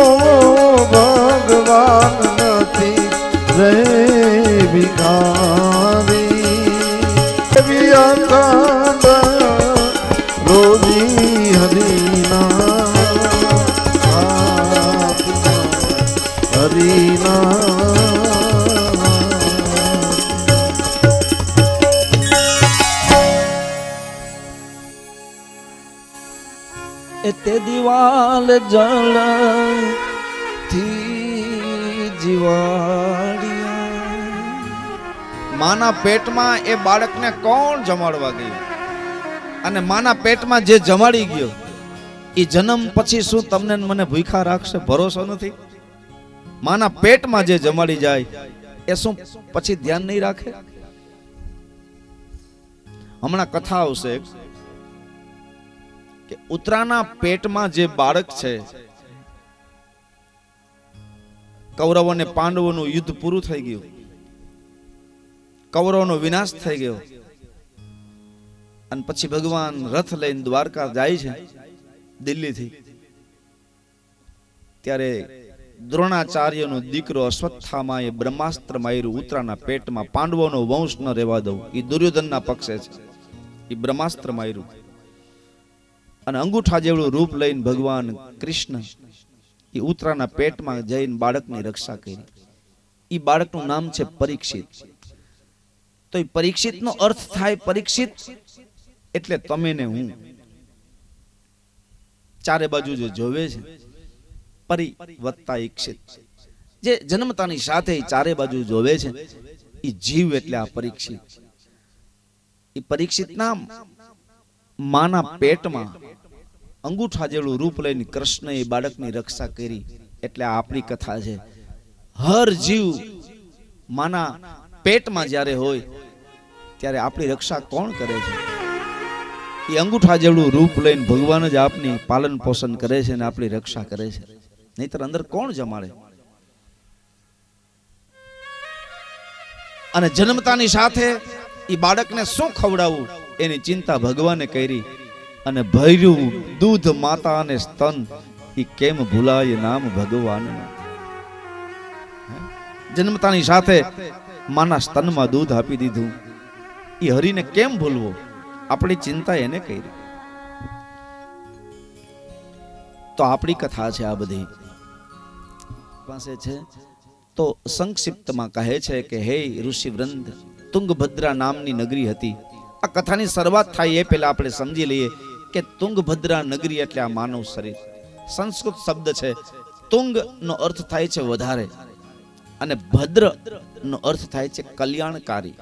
ભગવાન નથી રે ભિખારી. એવી અખંડ રોજી હરિના હરિના. તે દિવાલ જલથી જીવાડિયા. માના પેટમાં એ બાળકને કોણ જમાડવા ગયું? અને માના પેટમાં જે જમાડી ગયો એ જન્મ પછી શું તમને મને ભૂખા રાખશે? ભરોસો નથી. માના પેટમાં જે જમાડી જાય એ શું પછી ધ્યાન નહીં રાખે? હમણાં કથા આવશે કે ઉત્તરાના પેટમાં જે બાળક છે, કૌરવો અને પાંડવોનું યુદ્ધ પૂરું થઈ ગયું, કૌરવોનો વિનાશ થઈ ગયો, અને પછી ભગવાન રથ લઈને દ્વારકા જાય છે દિલ્હીથી. ત્યારે દ્રોણાચાર્યનો દીકરો અશ્વત્થામા એ બ્રહ્માસ્ત્ર માર્યું ઉત્તરાના પેટમાં. પાંડવોનો વંશ ન રહેવા દઉં, એ દુર્યોધનના પક્ષે છે. એ બ્રહ્માસ્ત્ર માર્યું અને અંગૂઠા જેવડું રૂપ લઈને ભગવાન કૃષ્ણ એ ઉત્તરાના પેટમાં જઈને બાળકની રક્ષા કરી. એ બાળકનું નામ છે પરીક્ષિત. તો એ પરીક્ષિતનો અર્થ થાય પરીક્ષિત એટલે તમે ને હું. ચારે બાજુ જે જોવે છે પરી વત્તા ઈક્ષિત, જે જન્મતાની સાથે ચારે બાજુ જોવે છે એ જીવ એટલે આ પરીક્ષિત. એ પરીક્ષિત નામ માના પેટમાં અંગૂઠા જેવડું રૂપ લઈને કૃષ્ણએ બાળકની રક્ષા કરી. એટલે આપણી કથા છે. હર જીવ માના પેટમાં જ્યારે હોય ત્યારે આપણી રક્ષા કોણ કરે છે? એ અંગૂઠા જેવડું રૂપ લઈને ભગવાન જ આપની પાલન પોષણ કરે છે અને આપણી રક્ષા કરે છે. નહીતર અંદર કોણ જમાડે? અને જન્મતાની સાથે એ બાળકને શું ખવડાવવું એની ચિંતા ભગવાને કરી. અને ભર્યું દૂધ માતા અને સ્તન, એ કેમ ભૂલાય નામ ભગવાનનું. જન્મતાની સાથે માના સ્તનમાં દૂધ આપી દીધું, એ હરિને કેમ ભૂલવો? આપણી ચિંતા એને કરી. તો આપણી કથા છે આ બધી પાસે છે. તો સંક્ષિપ્તમાં કહે છે કે હે ઋષિ વૃંદ, તુંગભદ્રા નામની નગરી હતી. આ કથાની શરૂઆત થાય એ પહેલા આપણે સમજી લઈએ કે તુંગભદ્રા નગરી એટલે આ માનવ શરીર. સંસ્કૃત શબ્દ છે. તુંગ નો અર્થ થાય છે વધારે, અને ભદ્ર નો અર્થ થાય છે કલ્યાણકારી.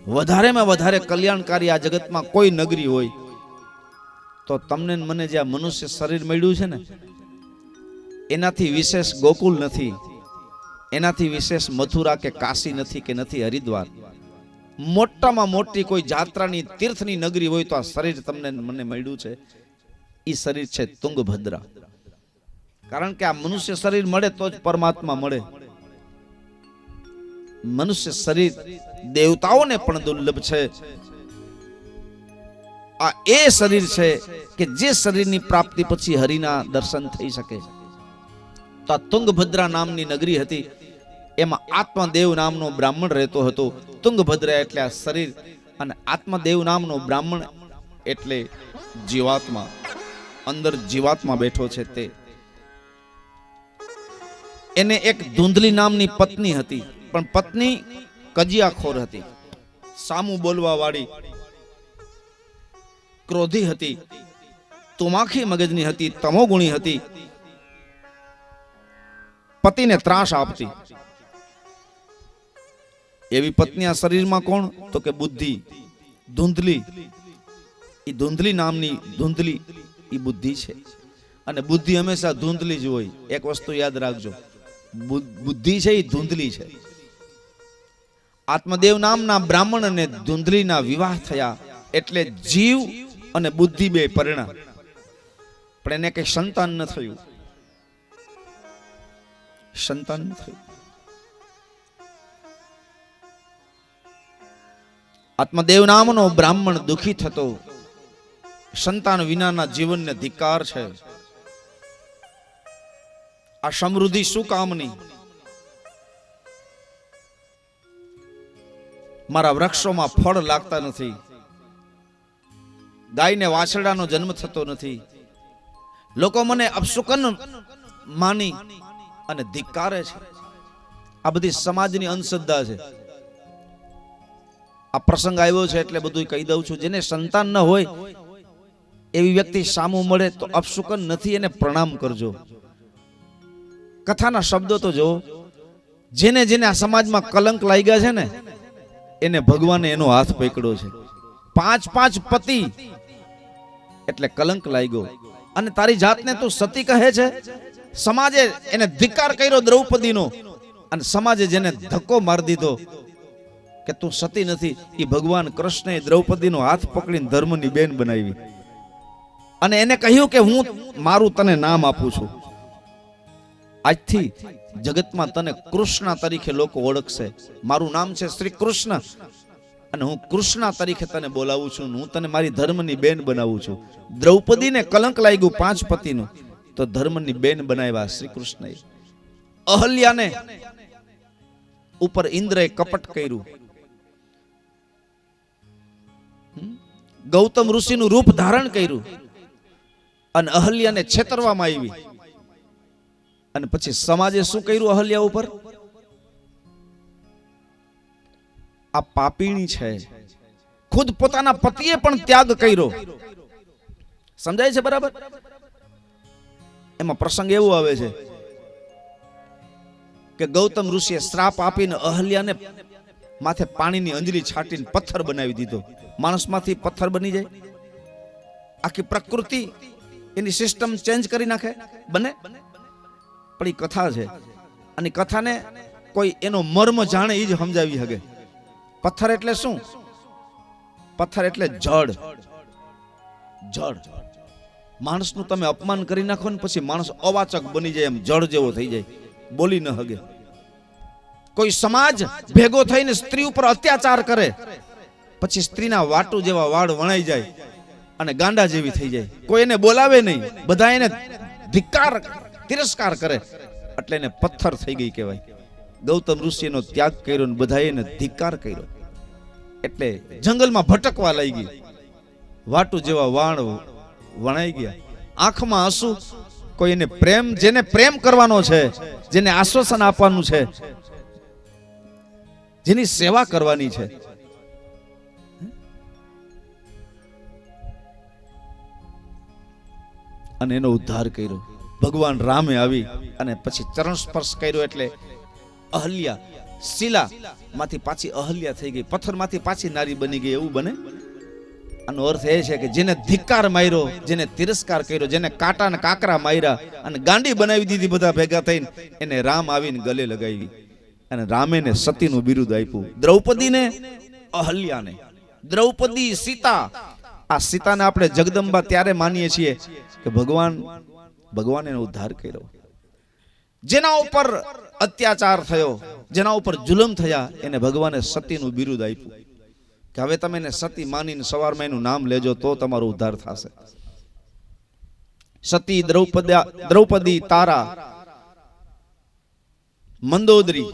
વધારેમાં વધારે કલ્યાણકારી આ જગતમાં કોઈ નગરી હોય તો તમને મને જે આ મનુષ્ય શરીર મળ્યું છે ને, એનાથી વિશેષ ગોકુલ નથી, એનાથી વિશેષ મથુરા કે કાશી નથી, કે નથી હરિદ્વાર. મોટામાં મોટી કોઈ જાત્રાની તીર્થની નગરી હોય તો આ શરીર તમને મને મળ્યું છે, એ શરીર છે તુંગભદ્રા. કારણ કે આ મનુષ્ય શરીર મળે તો જ પરમાત્મા મળે. મનુષ્ય શરીર દેવતાઓને પણ દુર્લભ છે. આ એ શરીર છે કે જે શરીરની પ્રાપ્તિ પછી હરિના દર્શન થઈ શકે. તો આ તુંગભદ્રા નામની નગરી હતી. એમાં આત્મદેવ નામનો બ્રાહ્મણ રહેતો હતો. તુંગભદ્રા એટલે આ શરીર, અને આત્મદેવ નામનો બ્રાહ્મણ એટલે જીવાત્મા. અંદર જીવાત્મા બેઠો છે તે. એને એક ધૂંધલી નામની પત્ની હતી, પણ પત્ની કજિયાખોર હતી, સામું બોલવા વાળી, ક્રોધી હતી, તુમાખી મગજની હતી, તમોગુણી હતી, પતિને ત્રાસ આપતી. એવી પત્ની આ શરીરમાં કોણ? તો કે બુદ્ધિ, ધૂંધલી. એ ધૂંધલી નામની ધૂંધલી એ બુદ્ધિ છે. અને બુદ્ધિ હંમેશા ધૂંધલી જ હોય. એક વસ્તુ યાદ રાખજો, બુદ્ધિ છે એ ધૂંધલી છે. આત્મદેવ નામના બ્રાહ્મણ અને ધૂંધલીના વિવાહ થયા, એટલે જીવ અને બુદ્ધિ બે પરિણા, પણ એને કઈ સંતાન ન થયું. સંતાન ન થયું. આત્મદેવ નામનો બ્રાહ્મણ દુખી થતો, સંતાન વિનાના જીવનને ધિક્કાર છે. આ સમૃદ્ધિ શું કામની? મારા વૃક્ષોમાં ફળ લાગતા નથી, ગાયને વાછરડાનો જન્મ થતો નથી, લોકો મને અપશુકન માની અને ધિક્કારે છે. આ બધી સમાજની અંધશ્રદ્ધા છે. આ પ્રસંગ આવ્યો છે એટલે બધું કહી દઉં છું. જેને સંતાન ન હોય એવી વ્યક્તિ સામું મળે તો અપશુકન નથી, એને પ્રણામ કરજો. કથાના શબ્દો તો જો, જેને જેને આ સમાજમાં કલંક લાગ્યા છે ને, એને ભગવાને એનો હાથ પકડ્યો છે. 5 પતિ એટલે કલંક લાગ્યો. અને તારી જાતને તું સતી કહે છે. સમાજે એને ધિક્કાર કર્યો દ્રૌપદીનો, અને સમાજે જેને ધક્કો મારી દીધો કે તું સતી નથી, એ ભગવાન કૃષ્ણએ દ્રૌપદીનો હાથ પકડીને ધર્મની બેન બનાવી. અને એને કહ્યું કે હું મારું તને નામ આપું છું. આજથી જગતમાં તને કૃષ્ણ તરીકે લોકો ઓળખશે. મારું નામ છે શ્રી કૃષ્ણ, અને હું કૃષ્ણ તરીકે તને બોલાવું છું. હું તને મારી ધર્મની બેન બનાવું છું. દ્રૌપદીને કલંક લાગ્યું 5 પતિનું, તો ધર્મની બેન બનાવ્યા શ્રી કૃષ્ણએ. અહલ્યાને ઉપર ઇન્દ્રએ કપટ કર્યું. ગૌતમ ઋષિનું રૂપ ધારણ કર્યું, અને અહલ્યાને છેતરવામાં આવી. અને પછી સમાજે શું કર્યું અહલ્યા ઉપર? આ પાપીણી છે. ખુદ પોતાના પતિએ પણ ત્યાગ કર્યો. સમજાય છે બરાબર? એમાં પ્રસંગ એવો આવે છે કે ગૌતમ ઋષિએ શ્રાપ આપીને અહલ્યાને માથે પાણીની અંજલી છાટીને પથ્થર બનાવી દીધો. માણસમાંથી પથ્થર બની જાય? આખી પ્રકૃતિ એની સિસ્ટમ ચેન્જ કરી નાખે? બને? પણ એ કથા છે, અને કથાને કોઈ એનો મર્મ જાણે એ જ સમજાવી શકે. પથ્થર એટલે શું? પથ્થર એટલે જડ. જડ માણસનું તમે અપમાન કરી નાખો ને પછી માણસ અવાચક બની જાય, એમ જળ જેવો થઈ જાય, બોલી ન હગે. કોઈ સમાજ ભેગો થઈને સ્ત્રી ઉપર અત્યાચાર કરે પછી સ્ત્રીના વાટુ જેવા વાળ વણાઈ જાય અને ગાંડા જેવી થઈ જાય. કોઈ એને બોલાવે નહીં, બધા એને ધિક્કાર તિરસ્કાર કરે એટલે એને પથ્થર થઈ ગઈ કહેવાય. ગૌતમ ઋષિનો ત્યાગ કર્યો ને બધા એને ધિક્કાર કર્યો એટલે જંગલમાં ભટકવા લાગી, વાટુ જેવા વાળ વણાઈ ગયા. આંખમાં આંસુ. કોઈ એને પ્રેમ, જેને પ્રેમ કરવાનો છે, જેને આશ્વાસન આપવાનું છે, જેની સેવા કરવાની છે, અને એનો ઉદ્ધાર કર્યો. ભગવાન રામે આવી અને પછી ચરણ સ્પર્શ કર્યો એટલે અહલ્યા, શિલા માંથી પાછી અહલ્યા થઈ ગઈ, પથ્થરમાંથી પાછી નારી બની ગઈ. એવું બને? આનો અર્થ એ છે કે જેને ધિક્કાર માર્યો, જેને તિરસ્કાર કર્યો, જેને કાંટા ને કાકરા માર્યા અને ગાંડી બનાવી દીધી બધા ભેગા થઈને, એને રામ આવીને ગલે લગાવી અને રામે ને સતીનું બિરુદ આપ્યું. દ્રૌપદીને, અહલ્યાને. દ્રૌપદી, સીતા. આ સીતાને આપણે જગદંબા ત્યારે માનીએ છીએ કે ભગવાન એનો ઉદ્ધાર કર્યો. જેના ઉપર અત્યાચાર થયો, જેના ઉપર જુલમ થયા, એને ભગવાને સતીનું બિરુદ આપ્યું કે હવે તમે એને સતી માનીને સવારમાં એનું નામ લેજો તો તમારો ઉદ્ધાર થશે. સતી, દ્રૌપદી, તારા, મંદોદરી.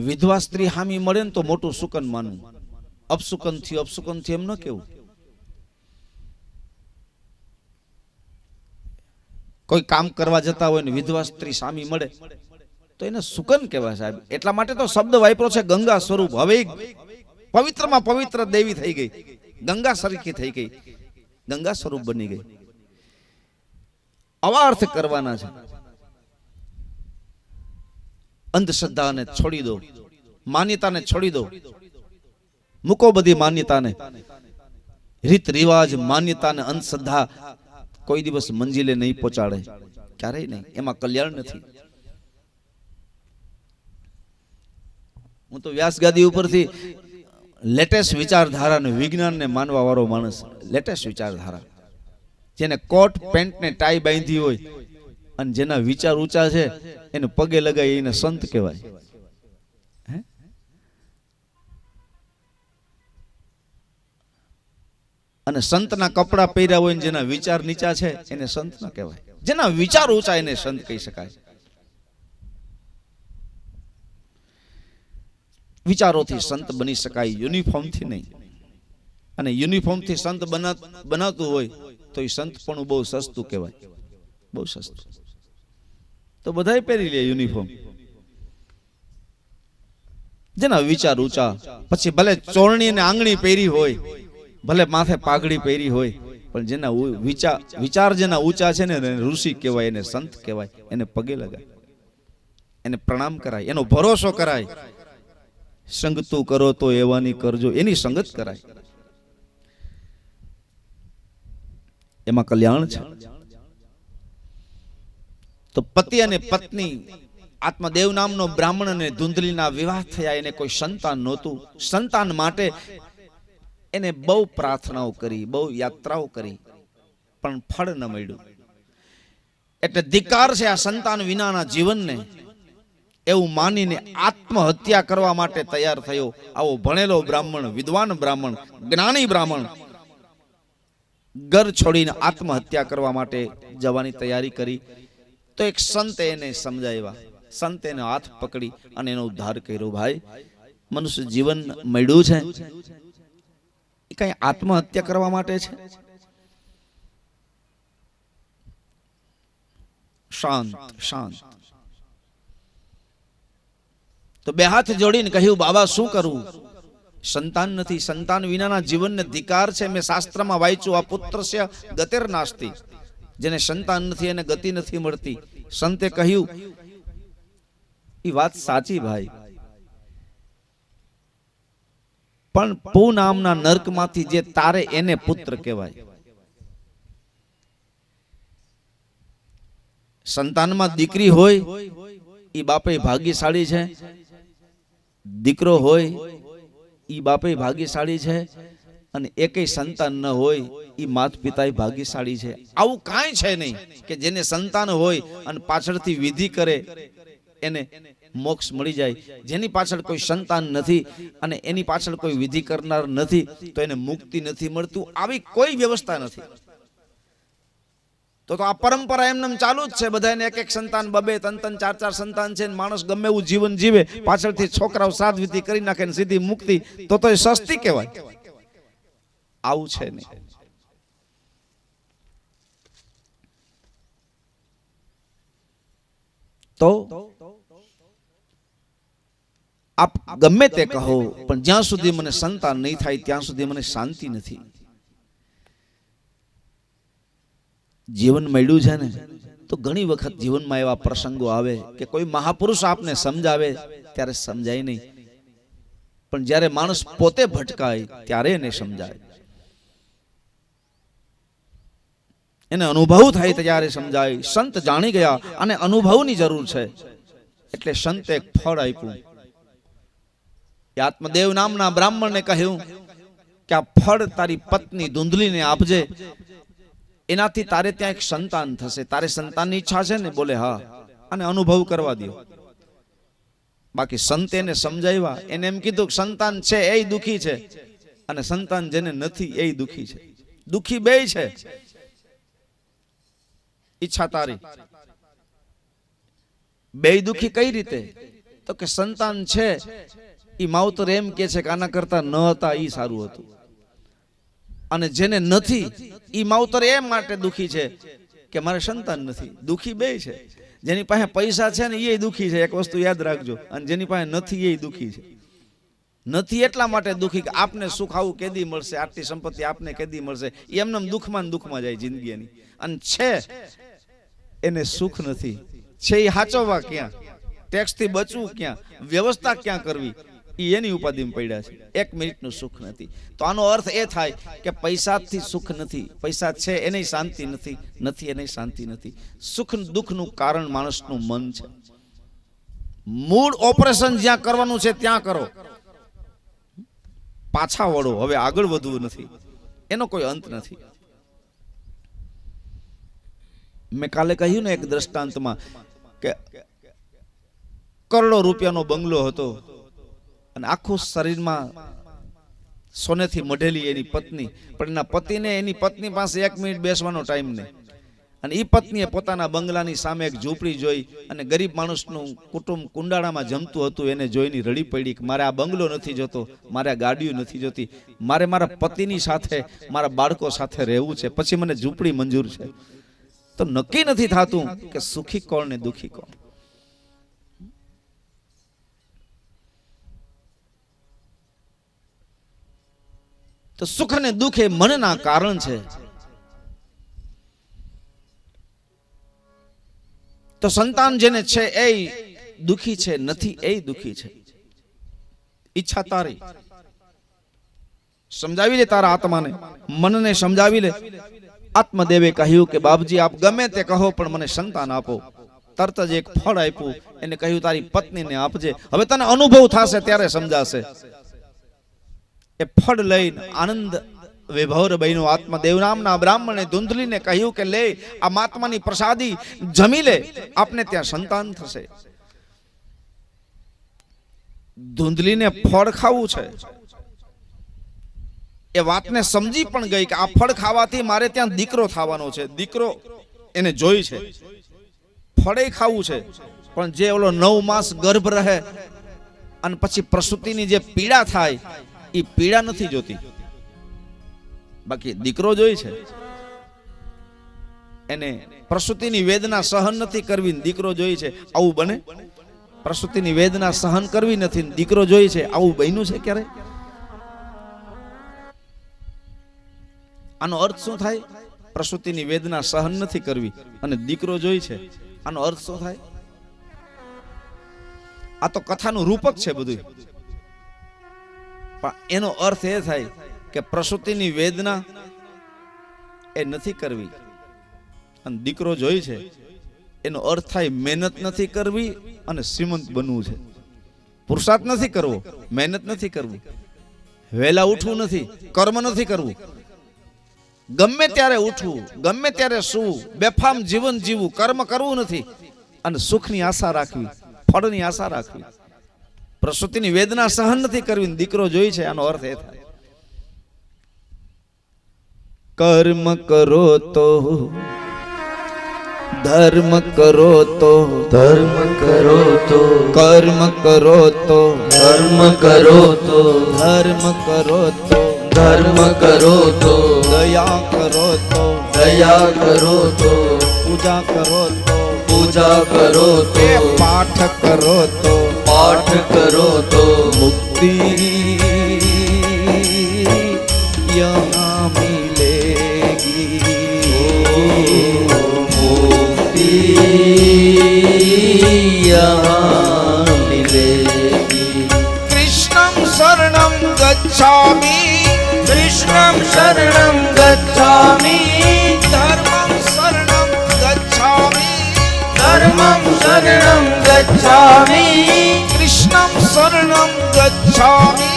વિધવા સ્ત્રી હામી મળે ને તો મોટું સુકન માનવું. અપસુકન થયું એમ ન કેવું. કોઈ કામ કરવા જતા હોય ને વિધવા સ્ત્રી સામી મળે તો એને સુકન કહેવાય સાહેબ. એટલા માટે તો શબ્દ વાપર્યો છે ગંગા સ્વરૂપ. હવે પવિત્રમાં પવિત્ર દેવી થઈ ગઈ, ગંગા સરખી થઈ ગઈ, ગંગા સ્વરૂપ બની ગઈ. આવા અર્થ કરવાના છે. અંધશ્રદ્ધાને છોડી દો, માન્યતાને છોડી દો, મૂકો બધી માન્યતાને. રીત રિવાજ, માન્યતાને, અંધશ્રદ્ધા કોઈ દિવસ મંજિલે નહીં પહોંચાડે, ક્યારેય નહીં. એમાં કલ્યાણ નથી. હું તો વ્યાસગાદી ઉપરથી લેટેસ્ટ વિચારધારા અને વિજ્ઞાનને માનવા વાળો માણસ. લેટેસ્ટ વિચારધારા, જેને કોટ પેન્ટ ને ટાઈ બાંધી હોય અને જેના વિચાર ઊંચા છે એને પગે લગાવી એને સંત કહેવાય. અને સંતના કપડા પહેર્યા હોય ને જેના વિચાર નીચા છે એને સંત ન કહેવાય. જેના વિચાર ઊંચા એને સંત કહી શકાય. વિચારોથી સંત બની શકાય, યુનિફોર્મથી નહીં. અને યુનિફોર્મથી સંત બનાવતું હોય તો એ સંત પણ બહુ સસ્તું કહેવાય, બહુ સસ્તું. તો બધાય પહેરી લે યુનિફોર્મ. જેના વિચાર ઊંચા, પછી ભલે ચોરણી અને આંગણી પહેરી હોય, ભલે માથે પાઘડી પહેરી હોય, પણ જેના વિચાર જેના ઊંચા છે ને એને ઋષિ કહેવાય, એને સંત કહેવાય. એને પગે લગાય, એને પ્રણામ કરાય, એનો ભરોસો કરાય. સંગતું કરો તો એવાની કરજો, એની સંગત કરાય. એમાં કલ્યાણ છે. તો પતિ અને પત્ની, આત્મદેવ નામનો બ્રાહ્મણ અને ધુંધલીના વિવાહ થયા. એને કોઈ સંતાન નહોતું. સંતાન માટે એને બહુ પ્રાર્થનાઓ કરી, બહુ યાત્રાઓ કરી, પણ ફળ ન મળ્યું. એટલે ધિક્કાર છે આ સંતાન વિનાના જીવનને. એવું માનીને આત્મહત્યા કરવા માટે તૈયાર થયો. આવો ભણેલો બ્રાહ્મણ, વિદ્વાન બ્રાહ્મણ, જ્ઞાની બ્રાહ્મણ ઘર છોડીને આત્મહત્યા કરવા માટે જવાની તૈયારી કરી. તો એક સંતે એને સમજાવ્યા. સંતે એનો હાથ પકડી અને એનો ઉદ્ધાર કર્યો. ભાઈ, મનુષ્ય જીવન મળ્યું છે એ કઈ આત્મહત્યા કરવા માટે છે? શાંત શાંત. તો બે હાથ જોડીને કહ્યું, બાબા શું કરવું? સંતાન નથી, સંતાન વિનાના જીવનને ધિકાર છે. મેં શાસ્ત્રમાં વાંચ્યું, આ પુત્રસ્ય ગતિર નાસ્તિ. જેને સંતાન નથી એને ગતિ નથી મળતી. સંતે કહ્યું, એ વાત સાચી ભાઈ, પણ પુ નામના નર્કમાંથી જે તારે એને પુત્ર કહેવાય. સંતાનમાં દીકરી હોય એ બાપે ભાગ્યશાળી છે, દીકરો હોય ઈ બાપે ભાગ્યશાળી છે અને એકેય સંતાન ન હોય ઈ માતા પિતા ભાગ્યશાળી છે. આવું કાંઈ છે નહીં કે જેને સંતાન હોય અને પાછળથી વિધિ કરે એને મોક્ષ મળી જાય. જેની પાછળ કોઈ સંતાન નથી અને એની પાછળ કોઈ વિધિ કરનાર નથી તો એને મુક્તિ નથી મળતું. આવી કોઈ વ્યવસ્થા નથી. તો આ પરંપરા એમને ચાલુ જ છે. બધાને એક એક સંતાન, બબે ત્રણ ચાર ચાર સંતાન છે. માણસ ગમે એવું જીવન જીવે, પાછળથી છોકરાઓ શ્રાદ્ધ વિધિ કરી નાખે ને સીધી મુક્તિ, તો એ સસ્તી કહેવાય. આવું છે નહીં. તો આપ ગમે તે કહો પણ જ્યાં સુધી મને સંતાન નહીં થાય ત્યાં સુધી મને શાંતિ નથી. જીવન મળ્યું છે ને તો ઘણી વખત જીવનમાં એવા પ્રસંગો આવે કે કોઈ મહાપુરુષ આપને સમજાવે ત્યારે સમજાય નહીં, પણ જ્યારે માણસ પોતે ભટકાય ત્યારે એને સમજાય. એને અનુભવ થાય ત્યારે સમજાય. સંત જાણી ગયા અને અનુભવની જરૂર છે એટલે સંતે એક ફળ આપ્યું. આત્મદેવ નામના બ્રાહ્મણને કહ્યું કે આ ફળ તારી પત્ની ધૂંધલીને આપજે, એનાથી તારે ત્યાં એક સંતાન થશે. તારે સંતાનની ઈચ્છા છે ને? બોલે હા. અને અનુભવ કરવા દો. બાકી સંતે એને સમજાવ્યા. એને એમ કીધું કે સંતાન છે એ દુખી છે અને સંતાન જેને નથી એ દુખી છે. દુખી બે છે. ઈચ્છા તારી. બે દુખી કઈ રીતે? તો કે સંતાન છે ઈ માવતર એમ કે છે કે આના કરતા ન હતા ઈ સારું હતું, અને જેને નથી ઈ માવતર એમ માટે દુખી છે કે મારે સંતાન નથી. દુખી બે છે. જેની પાસે પૈસા છે ને એ દુખી છે, એક વસ્તુ યાદ રાખજો, અને જેની પાસે નથી એ દુખી છે. નથી એટલા માટે દુખી કે આપને સુખ આવું કેદી મળશે, આટલી સંપત્તિ આપને કેદી મળશે, એમને દુઃખમાં ને દુઃખમાં જાય જિંદગી એની. અને છે એને સુખ નથી. છે એ હાચવવા ક્યાં, ટેક્સથી બચવું ક્યાં, વ્યવસ્થા ક્યાં કરવી, એની ઉપાધિમાં પડ્યા છે. 1 મિનિટનું સુખ નથી. તો આનો અર્થ એ થાય કે પૈસાથી સુખ નથી, પૈસા છે એને શાંતિ નથી, નથી એને શાંતિ નથી. સુખ દુઃખનું કારણ માણસનું મન છે. મૂળ ઓપરેશન જ્યાં કરવાનું છે ત્યાં કરો, પાછા વળો. હવે આગળ વધવું નથી, એનો કોઈ અંત નથી. મેં કાલે કહ્યું ને એક દ્રષ્ટાંતમાં કે કરોડો રૂપિયાનો બંગલો હતો અને આખું શરીરમાં સોનેથી મઢેલી એની પત્ની, પણ એના પતિને એની પત્ની પાસે 1 મિનિટ બેસવાનો ટાઈમ નહીં. અને એ પત્નીએ પોતાના બંગલાની સામે એક ઝૂંપડી જોઈ અને ગરીબ માણસનું કુટુંબ કુંડાળામાં જમતું હતું. એને જોઈને રડી પડી કે મારે આ બંગલો નથી જોતો, મારે આ ગાડીઓ નથી જોતી, મારે મારા પતિની સાથે મારા બાળકો સાથે રહેવું છે, પછી મને ઝૂંપડી મંજૂર છે. તો નક્કી નથી થતું કે સુખી કોણ ને દુખી કોણ. તો સુખ અને દુઃખ એ મનના કારણ છે. તો સંતાન જેને છે એ દુખી છે, નથી એ દુખી છે. ઈચ્છા તારી. સમજાવી લે તારા આત્માને, મનને સમજાવી લે. આત્મદેવે કહ્યું કે બાપજી આપ ગમે તે કહો પણ મને સંતાન આપો. તરત જ એક ફળ આપ્યું. એને કહ્યું તારી પત્નીને આપજે. હવે તને અનુભવ થશે ત્યારે સમજાશે. એ ફળ લઈને આનંદ વિભોર બન્યો. આત્મદેવ નામના બ્રાહ્મણે ધૂંધલીને કહ્યું કે લે આ મહાત્માની પ્રસાદી જમી લે, આપને ત્યાં સંતાન થશે. ધૂંધલીને ફળ ખાવું છે એ વાતને સમજી પણ ગઈ કે આ ફળ ખાવાથી મારે ત્યાં દીકરો થવાનો છે. દીકરો એને જોઈ છે. ફળે ખાવું છે, પણ જે ઓલો 9 માસ ગર્ભ રહે અને પછી પ્રસૂતિની જે પીડા થાય એ પીડા નથી જોતી. બાકી દીકરો જોઈ છે. એને પ્રસૂતિની વેદના સહન નથી કરવી, દીકરો જોઈ છે. આવું બને? પ્રસૂતિની વેદના સહન કરવી નથી, દીકરો જોઈ છે. આવું બન્યું છે ક્યારે? આનો અર્થ શું થાય? પ્રસૂતિની વેદના સહન નથી કરવી અને દીકરો જોઈ છે. આનો અર્થ શું થાય? આ તો કથાનું રૂપક છે બધું, પણ એનો અર્થ એ થાય કે પ્રસૂતિની વેદના એ નથી કરવી અને દીકરો જોઈ છે. એનો અર્થ થાય મહેનત નથી કરવી અને શ્રીમંત બનવું છે. પુરુષાર્થ નથી કરવો, મહેનત નથી કરવી, વહેલા ઉઠવું નથી, કર્મ નથી કરવું. ગમે ત્યારે ઉઠવું, ગમે ત્યારે સૂવું, બેફામ જીવન જીવવું, કર્મ કરવું નથી અને સુખની આશા રાખવી, ફળની આશા રાખવી. પ્રસૂતિની વેદના સહન નથી કરવી, દીકરો જોઈ છે, આનો અર્થ એ થાય. કર્મ કરો તો ધર્મ કરો તો, ધર્મ કરો તો, કર્મ કરો તો, કર્મ કરો તો, ધર્મ કરો તો, ધર્મ કરો તો, દયા કરો તો, દયા કરો તો, પૂજા કરો તો, પૂજા કરો તો, પાઠ કરો તો, પાઠ કરો તો, મુક્તિ યહાં મિલેગી. मुक्ति यहाँ मिलेगी. कृष्णं शरणं गच्छामि, कृष्णं शरणं गच्छामि, धर्मं शरणं गच्छामि, धर्मं शरणं गच्छामि, कृष्णं शरणं गच्छामि,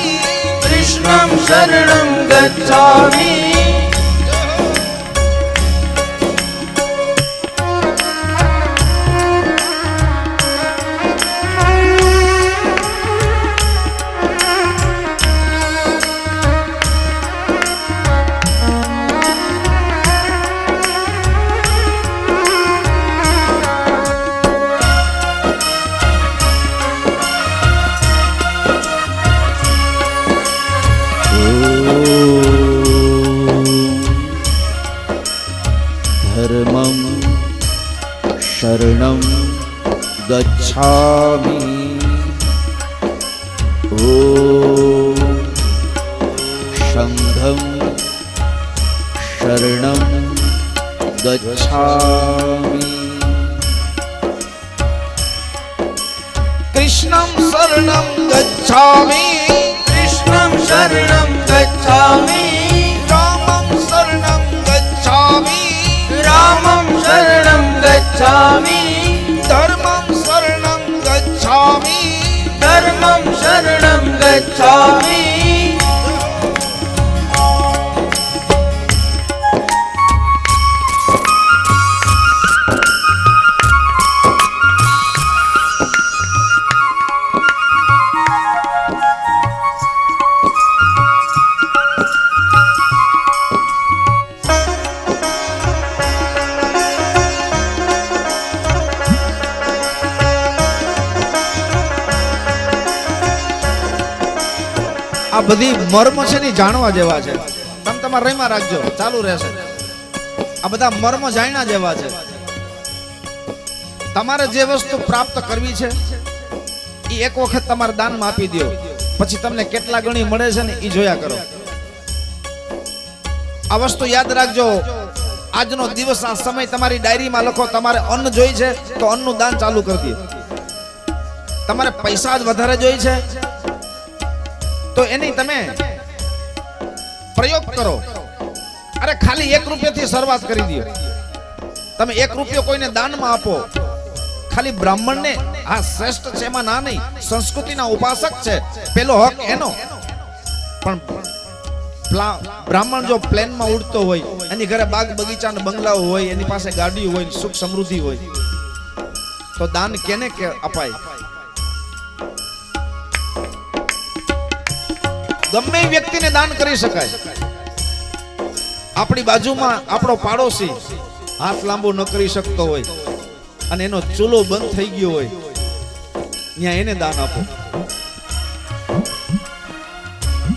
कृष्णं शरणं गच्छामि. धर्मं शरणं गच्छामि, ॐ संघं शरणं गच्छामि, कृष्णं शरणं गच्छामि, कृष्णं शरणं गच्छामि, रामं शरणं गच्छामि, रामं शरणं गच्छामि, धर्मं शरणं गच्छामि, धर्मं शरणं गच्छामि. આ બધી મર્મ છે ને જાણવા જેવા છે. તમે તમારા રહીમાં રાખજો, ચાલુ રહેશે. આ બધા મર્મ જાણ્યા જેવા છે. તમારે જે વસ્તુ પ્રાપ્ત કરવી છે એ એક વખત તમારે દાનમાં આપી દો, પછી તમને કેટલા ગણી મળે છે ને એ જોયા કરો. આ વસ્તુ યાદ રાખજો. આજનો દિવસ, આ સમય તમારી ડાયરીમાં લખો. તમારે અન્ન જોઈ છે તો અન્નનું દાન ચાલુ કરી દો. તમારે પૈસા જ વધારે જોઈ છે તો એની તમે પ્રયોગ કરો. અરે ખાલી 1 રૂપિયાથી શરૂઆત કરી દો. તમે 1 રૂપિયો કોઈને દાનમાં આપો. ખાલી બ્રાહ્મણને, આ શ્રેષ્ઠ છે એમાં ના નહીં, સંસ્કૃતિના ઉપાસક છે, પેલો હક એનો. પણ બ્રાહ્મણ જો પ્લેનમાં ઉડતો હોય, એની ઘરે બાગ બગીચા ને બંગલાઓ હોય, એની પાસે ગાડી હોય, સુખ સમૃદ્ધિ હોય, તો દાન કેને કે અપાય? ગમે એ વ્યક્તિને દાન કરી શકાય. આપણી બાજુમાં આપણો પાડોશી હાથ લાંબો ન કરી શકતો હોય અને એનો ચૂલો બંધ થઈ ગયો હોય, ત્યાં એને દાન આપો.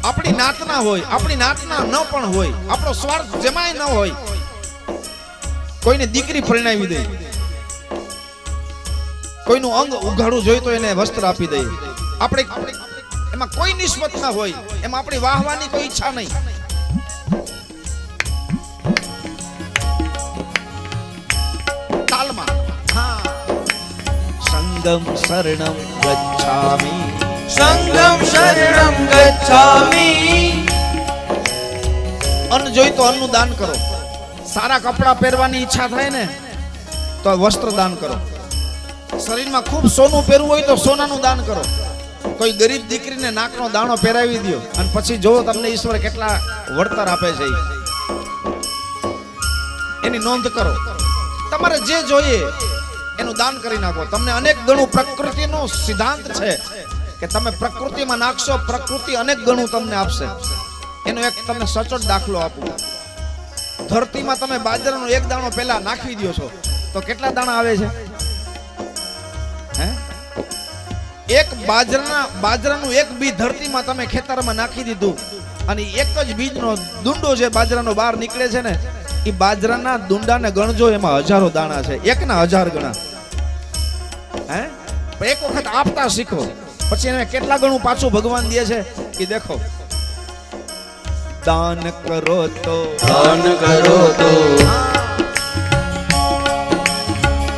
આપણી નાતના હોય, આપણી નાતના ન પણ હોય, આપણો સ્વાર્થ જેમાંય ન હોય, કોઈને દીકરી પરણાવી દે, કોઈનું અંગ ઉઘાડું જોઈ તો એને વસ્ત્ર આપી દઈએ. આપણે એમાં કોઈ નિસ્બત ના હોય, એમાં આપણી વાહવાની કોઈ ઈચ્છા નહીં. તાલમાં સંગમ શરણમ ગચ્છામિ, સંગમ શરણમ ગચ્છામિ. અન્ન જોઈ તો અન્નનું દાન કરો. સારા કપડા પહેરવાની ઈચ્છા થાય ને તો વસ્ત્ર દાન કરો. શરીરમાં ખૂબ સોનું પહેરવું હોય તો સોનાનું દાન કરો. કોઈ ગરીબ દીકરીને નાકનો દાણો પહેરાવી દો અને પછી જોવો તમને ઈશ્વર કેટલા વળતર આપે છે એની નોંધ કરો. તમારે જે જોઈએ એનું દાન કરી નાખો. તમને અનેક ગણું પ્રકૃતિનો સિદ્ધાંત છે કે તમે પ્રકૃતિમાં નાખશો, પ્રકૃતિ અનેક ગણું તમને આપશે. એનો એક તમને સચોટ દાખલો આપું. ધરતીમાં તમે બાજરાનો એક દાણો પહેલા નાખી દો છો તો કેટલા દાણા આવે છે? હે? એક બાજરાનું એક બીજ ધરતીમાં તમે ખેતરમાં નાખી દીધું અને એક જ બીજનો દુંડો જે બાજરાનો બહાર નીકળે છે ને, એ બાજરાના દુંડાને ગણજો, એમાં હજારો દાણા છે, એકના 1000 ગણા. હે? એક વખત આપતા શીખો, પછી એને કેટલા ગણું પાછું ભગવાન દે છે એ દેખો. દાન કરો તો દાન કરો તો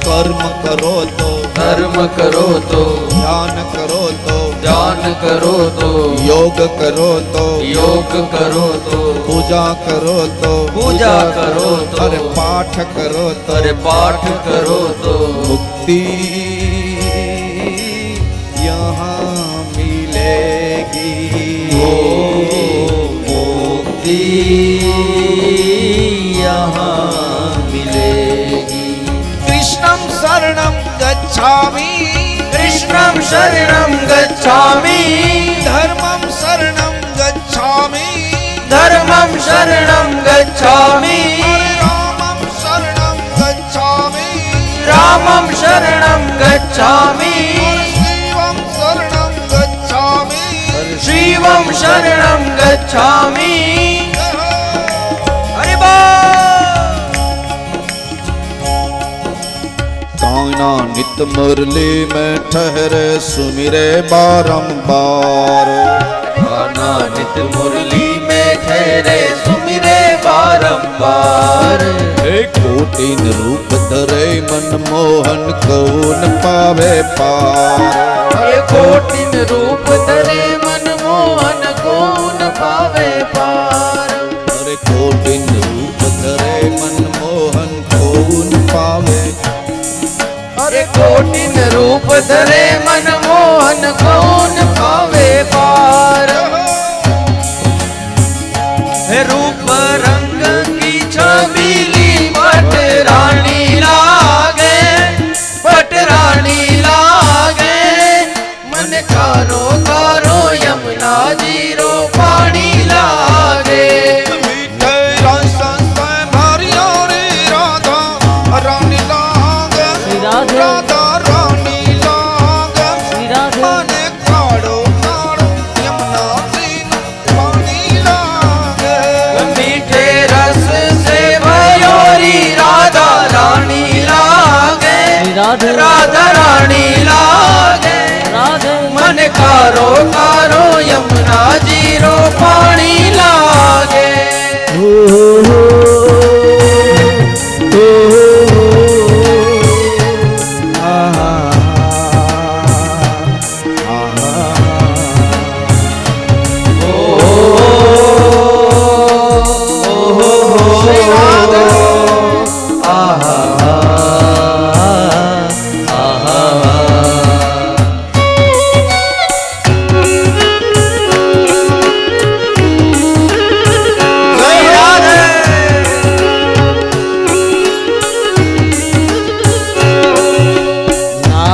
કર્મ કરો તો કર્મ કરો તો ધ્યાન કરો તો ધ્યાન કરો તો યોગ કરો તો યોગ કરો તો પૂજા કરો તો પૂજા કરો તો અરે પાઠ કરો તો અરે પાઠ કરો તો मुक्ति यहाँ मिलेगी, ओ मुक्ति यहाँ मिलेगी. कृष्णं शरणं गच्छामि, कृष्णं शरणं गच्छामि, धर्मं शरणं गच्छामि, धर्मं शरणं गच्छामि, रामं शरणं गच्छामि, रामं शरणं गच्छामि, शिवं शरणं गच्छामि, शिवं शरणं गच्छामि. अरे बोल. कायना नित मुरली में ठहरे सुमिरे बारंबार, गाना नित मुरली में ठहरे सुमिरे बारंबार. एक कोटिन रूप धरे मनमोहन कौन पावे पार, ये कोटिन रूप धरे मनमोहन कौन पावे पार. अरे कोटिन रूप धरे मनमोहन कौन पावे, अरे कोटिन रूप धरे मनमोहन कौन पावे पार. हे रूप रंग की छबीली पटरानी लागे, पटरानी लागे. मन कारो कारो यमुना जीरो पानी लागे. मीठे रस से भरियो रे राधा रानी लागे, राधा रानी लागे, मने काड़ो काड़ो यमुना जीरो पानी लागे. मीठे रस से भयोरी राधा रानी लागे, राधा रानी लागे. मन कारो कारो यमुना जीरो पानी लागे.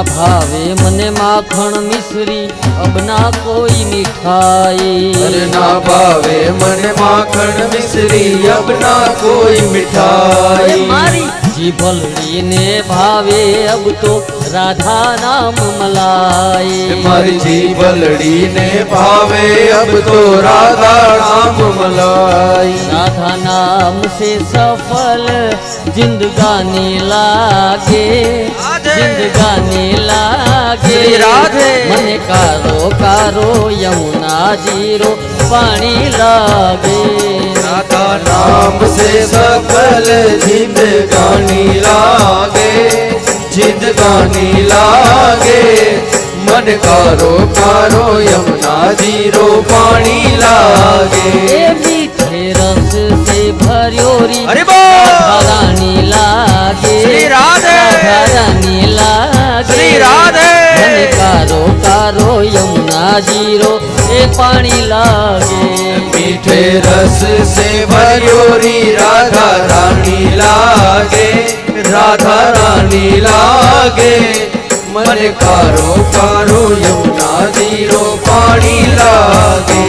भावे मने माखण मिश्री अब ना कोई मिठाई. अरे ना भावे मन माखण मिश्री अब ना कोई मिठाई. मारी जीभलड़ी ने भावे अब तो राधा नाम मलाई. मारी जीभलड़ी ने भावे अब तो राधा नाम मलाई. राधा नाम से सफल जिंदगानी लागे, जिंदगानी लागे. श्री राधे. मने कारो कारो यमुना जीरो पानी लागे. राधा नाम से सकल जिंदगानी लागे, जिंदगानी लागे. मन कारो कारो यमुना जीरो पानी लागे. ए मीठे रस से भरियोरी अरे बोल. रानी लागे, श्री राधे. रानी लागे. श्री राधे. मन कारो कारो यमुना यमुना जीरो ए पानी लागे मीठे रस से भरियोरी राधा रानी लागे, राधा रानी लागे। मन कारो कारो यमुना जीरो पानी लागे।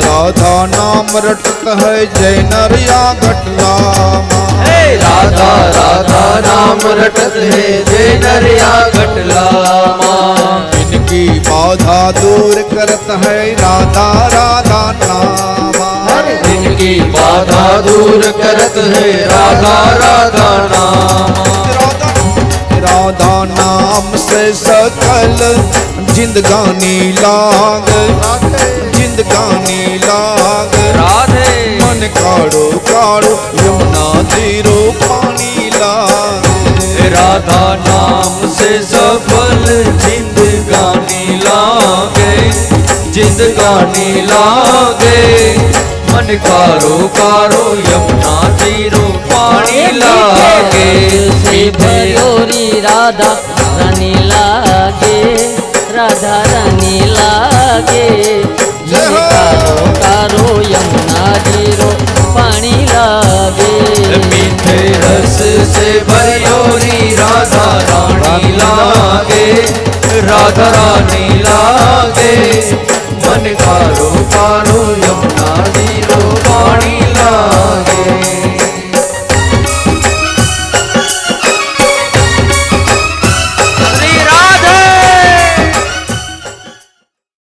राधा नाम रटत है जय नरिया घटला हे राधा राधा नाम रटत है जय नरिया घटला माँ। इनकी बाधा दूर करत है राधा राधा नामा। इनकी बाधा दूर करत है राधा राधा नामा। राधा नाम से सकल जिंदगानी लाग, जिंदगानी लाग। राधे मन काड़ो काड़ो यमुना जीरो पानी लाग। राधा नाम से सफल जिंदगानी लागे, जिंदगानी लागे। मन कारो कारो यमुना जीरो पानी लागे। से भरियोरी राधा रानी लागे, राधा रानी लागे। मन कारो कारो यमुना जीरो पानी लागे। मीठे रस से भरियोरी राधा रानी लागे, राधा रानी लागे। मन कारो कारो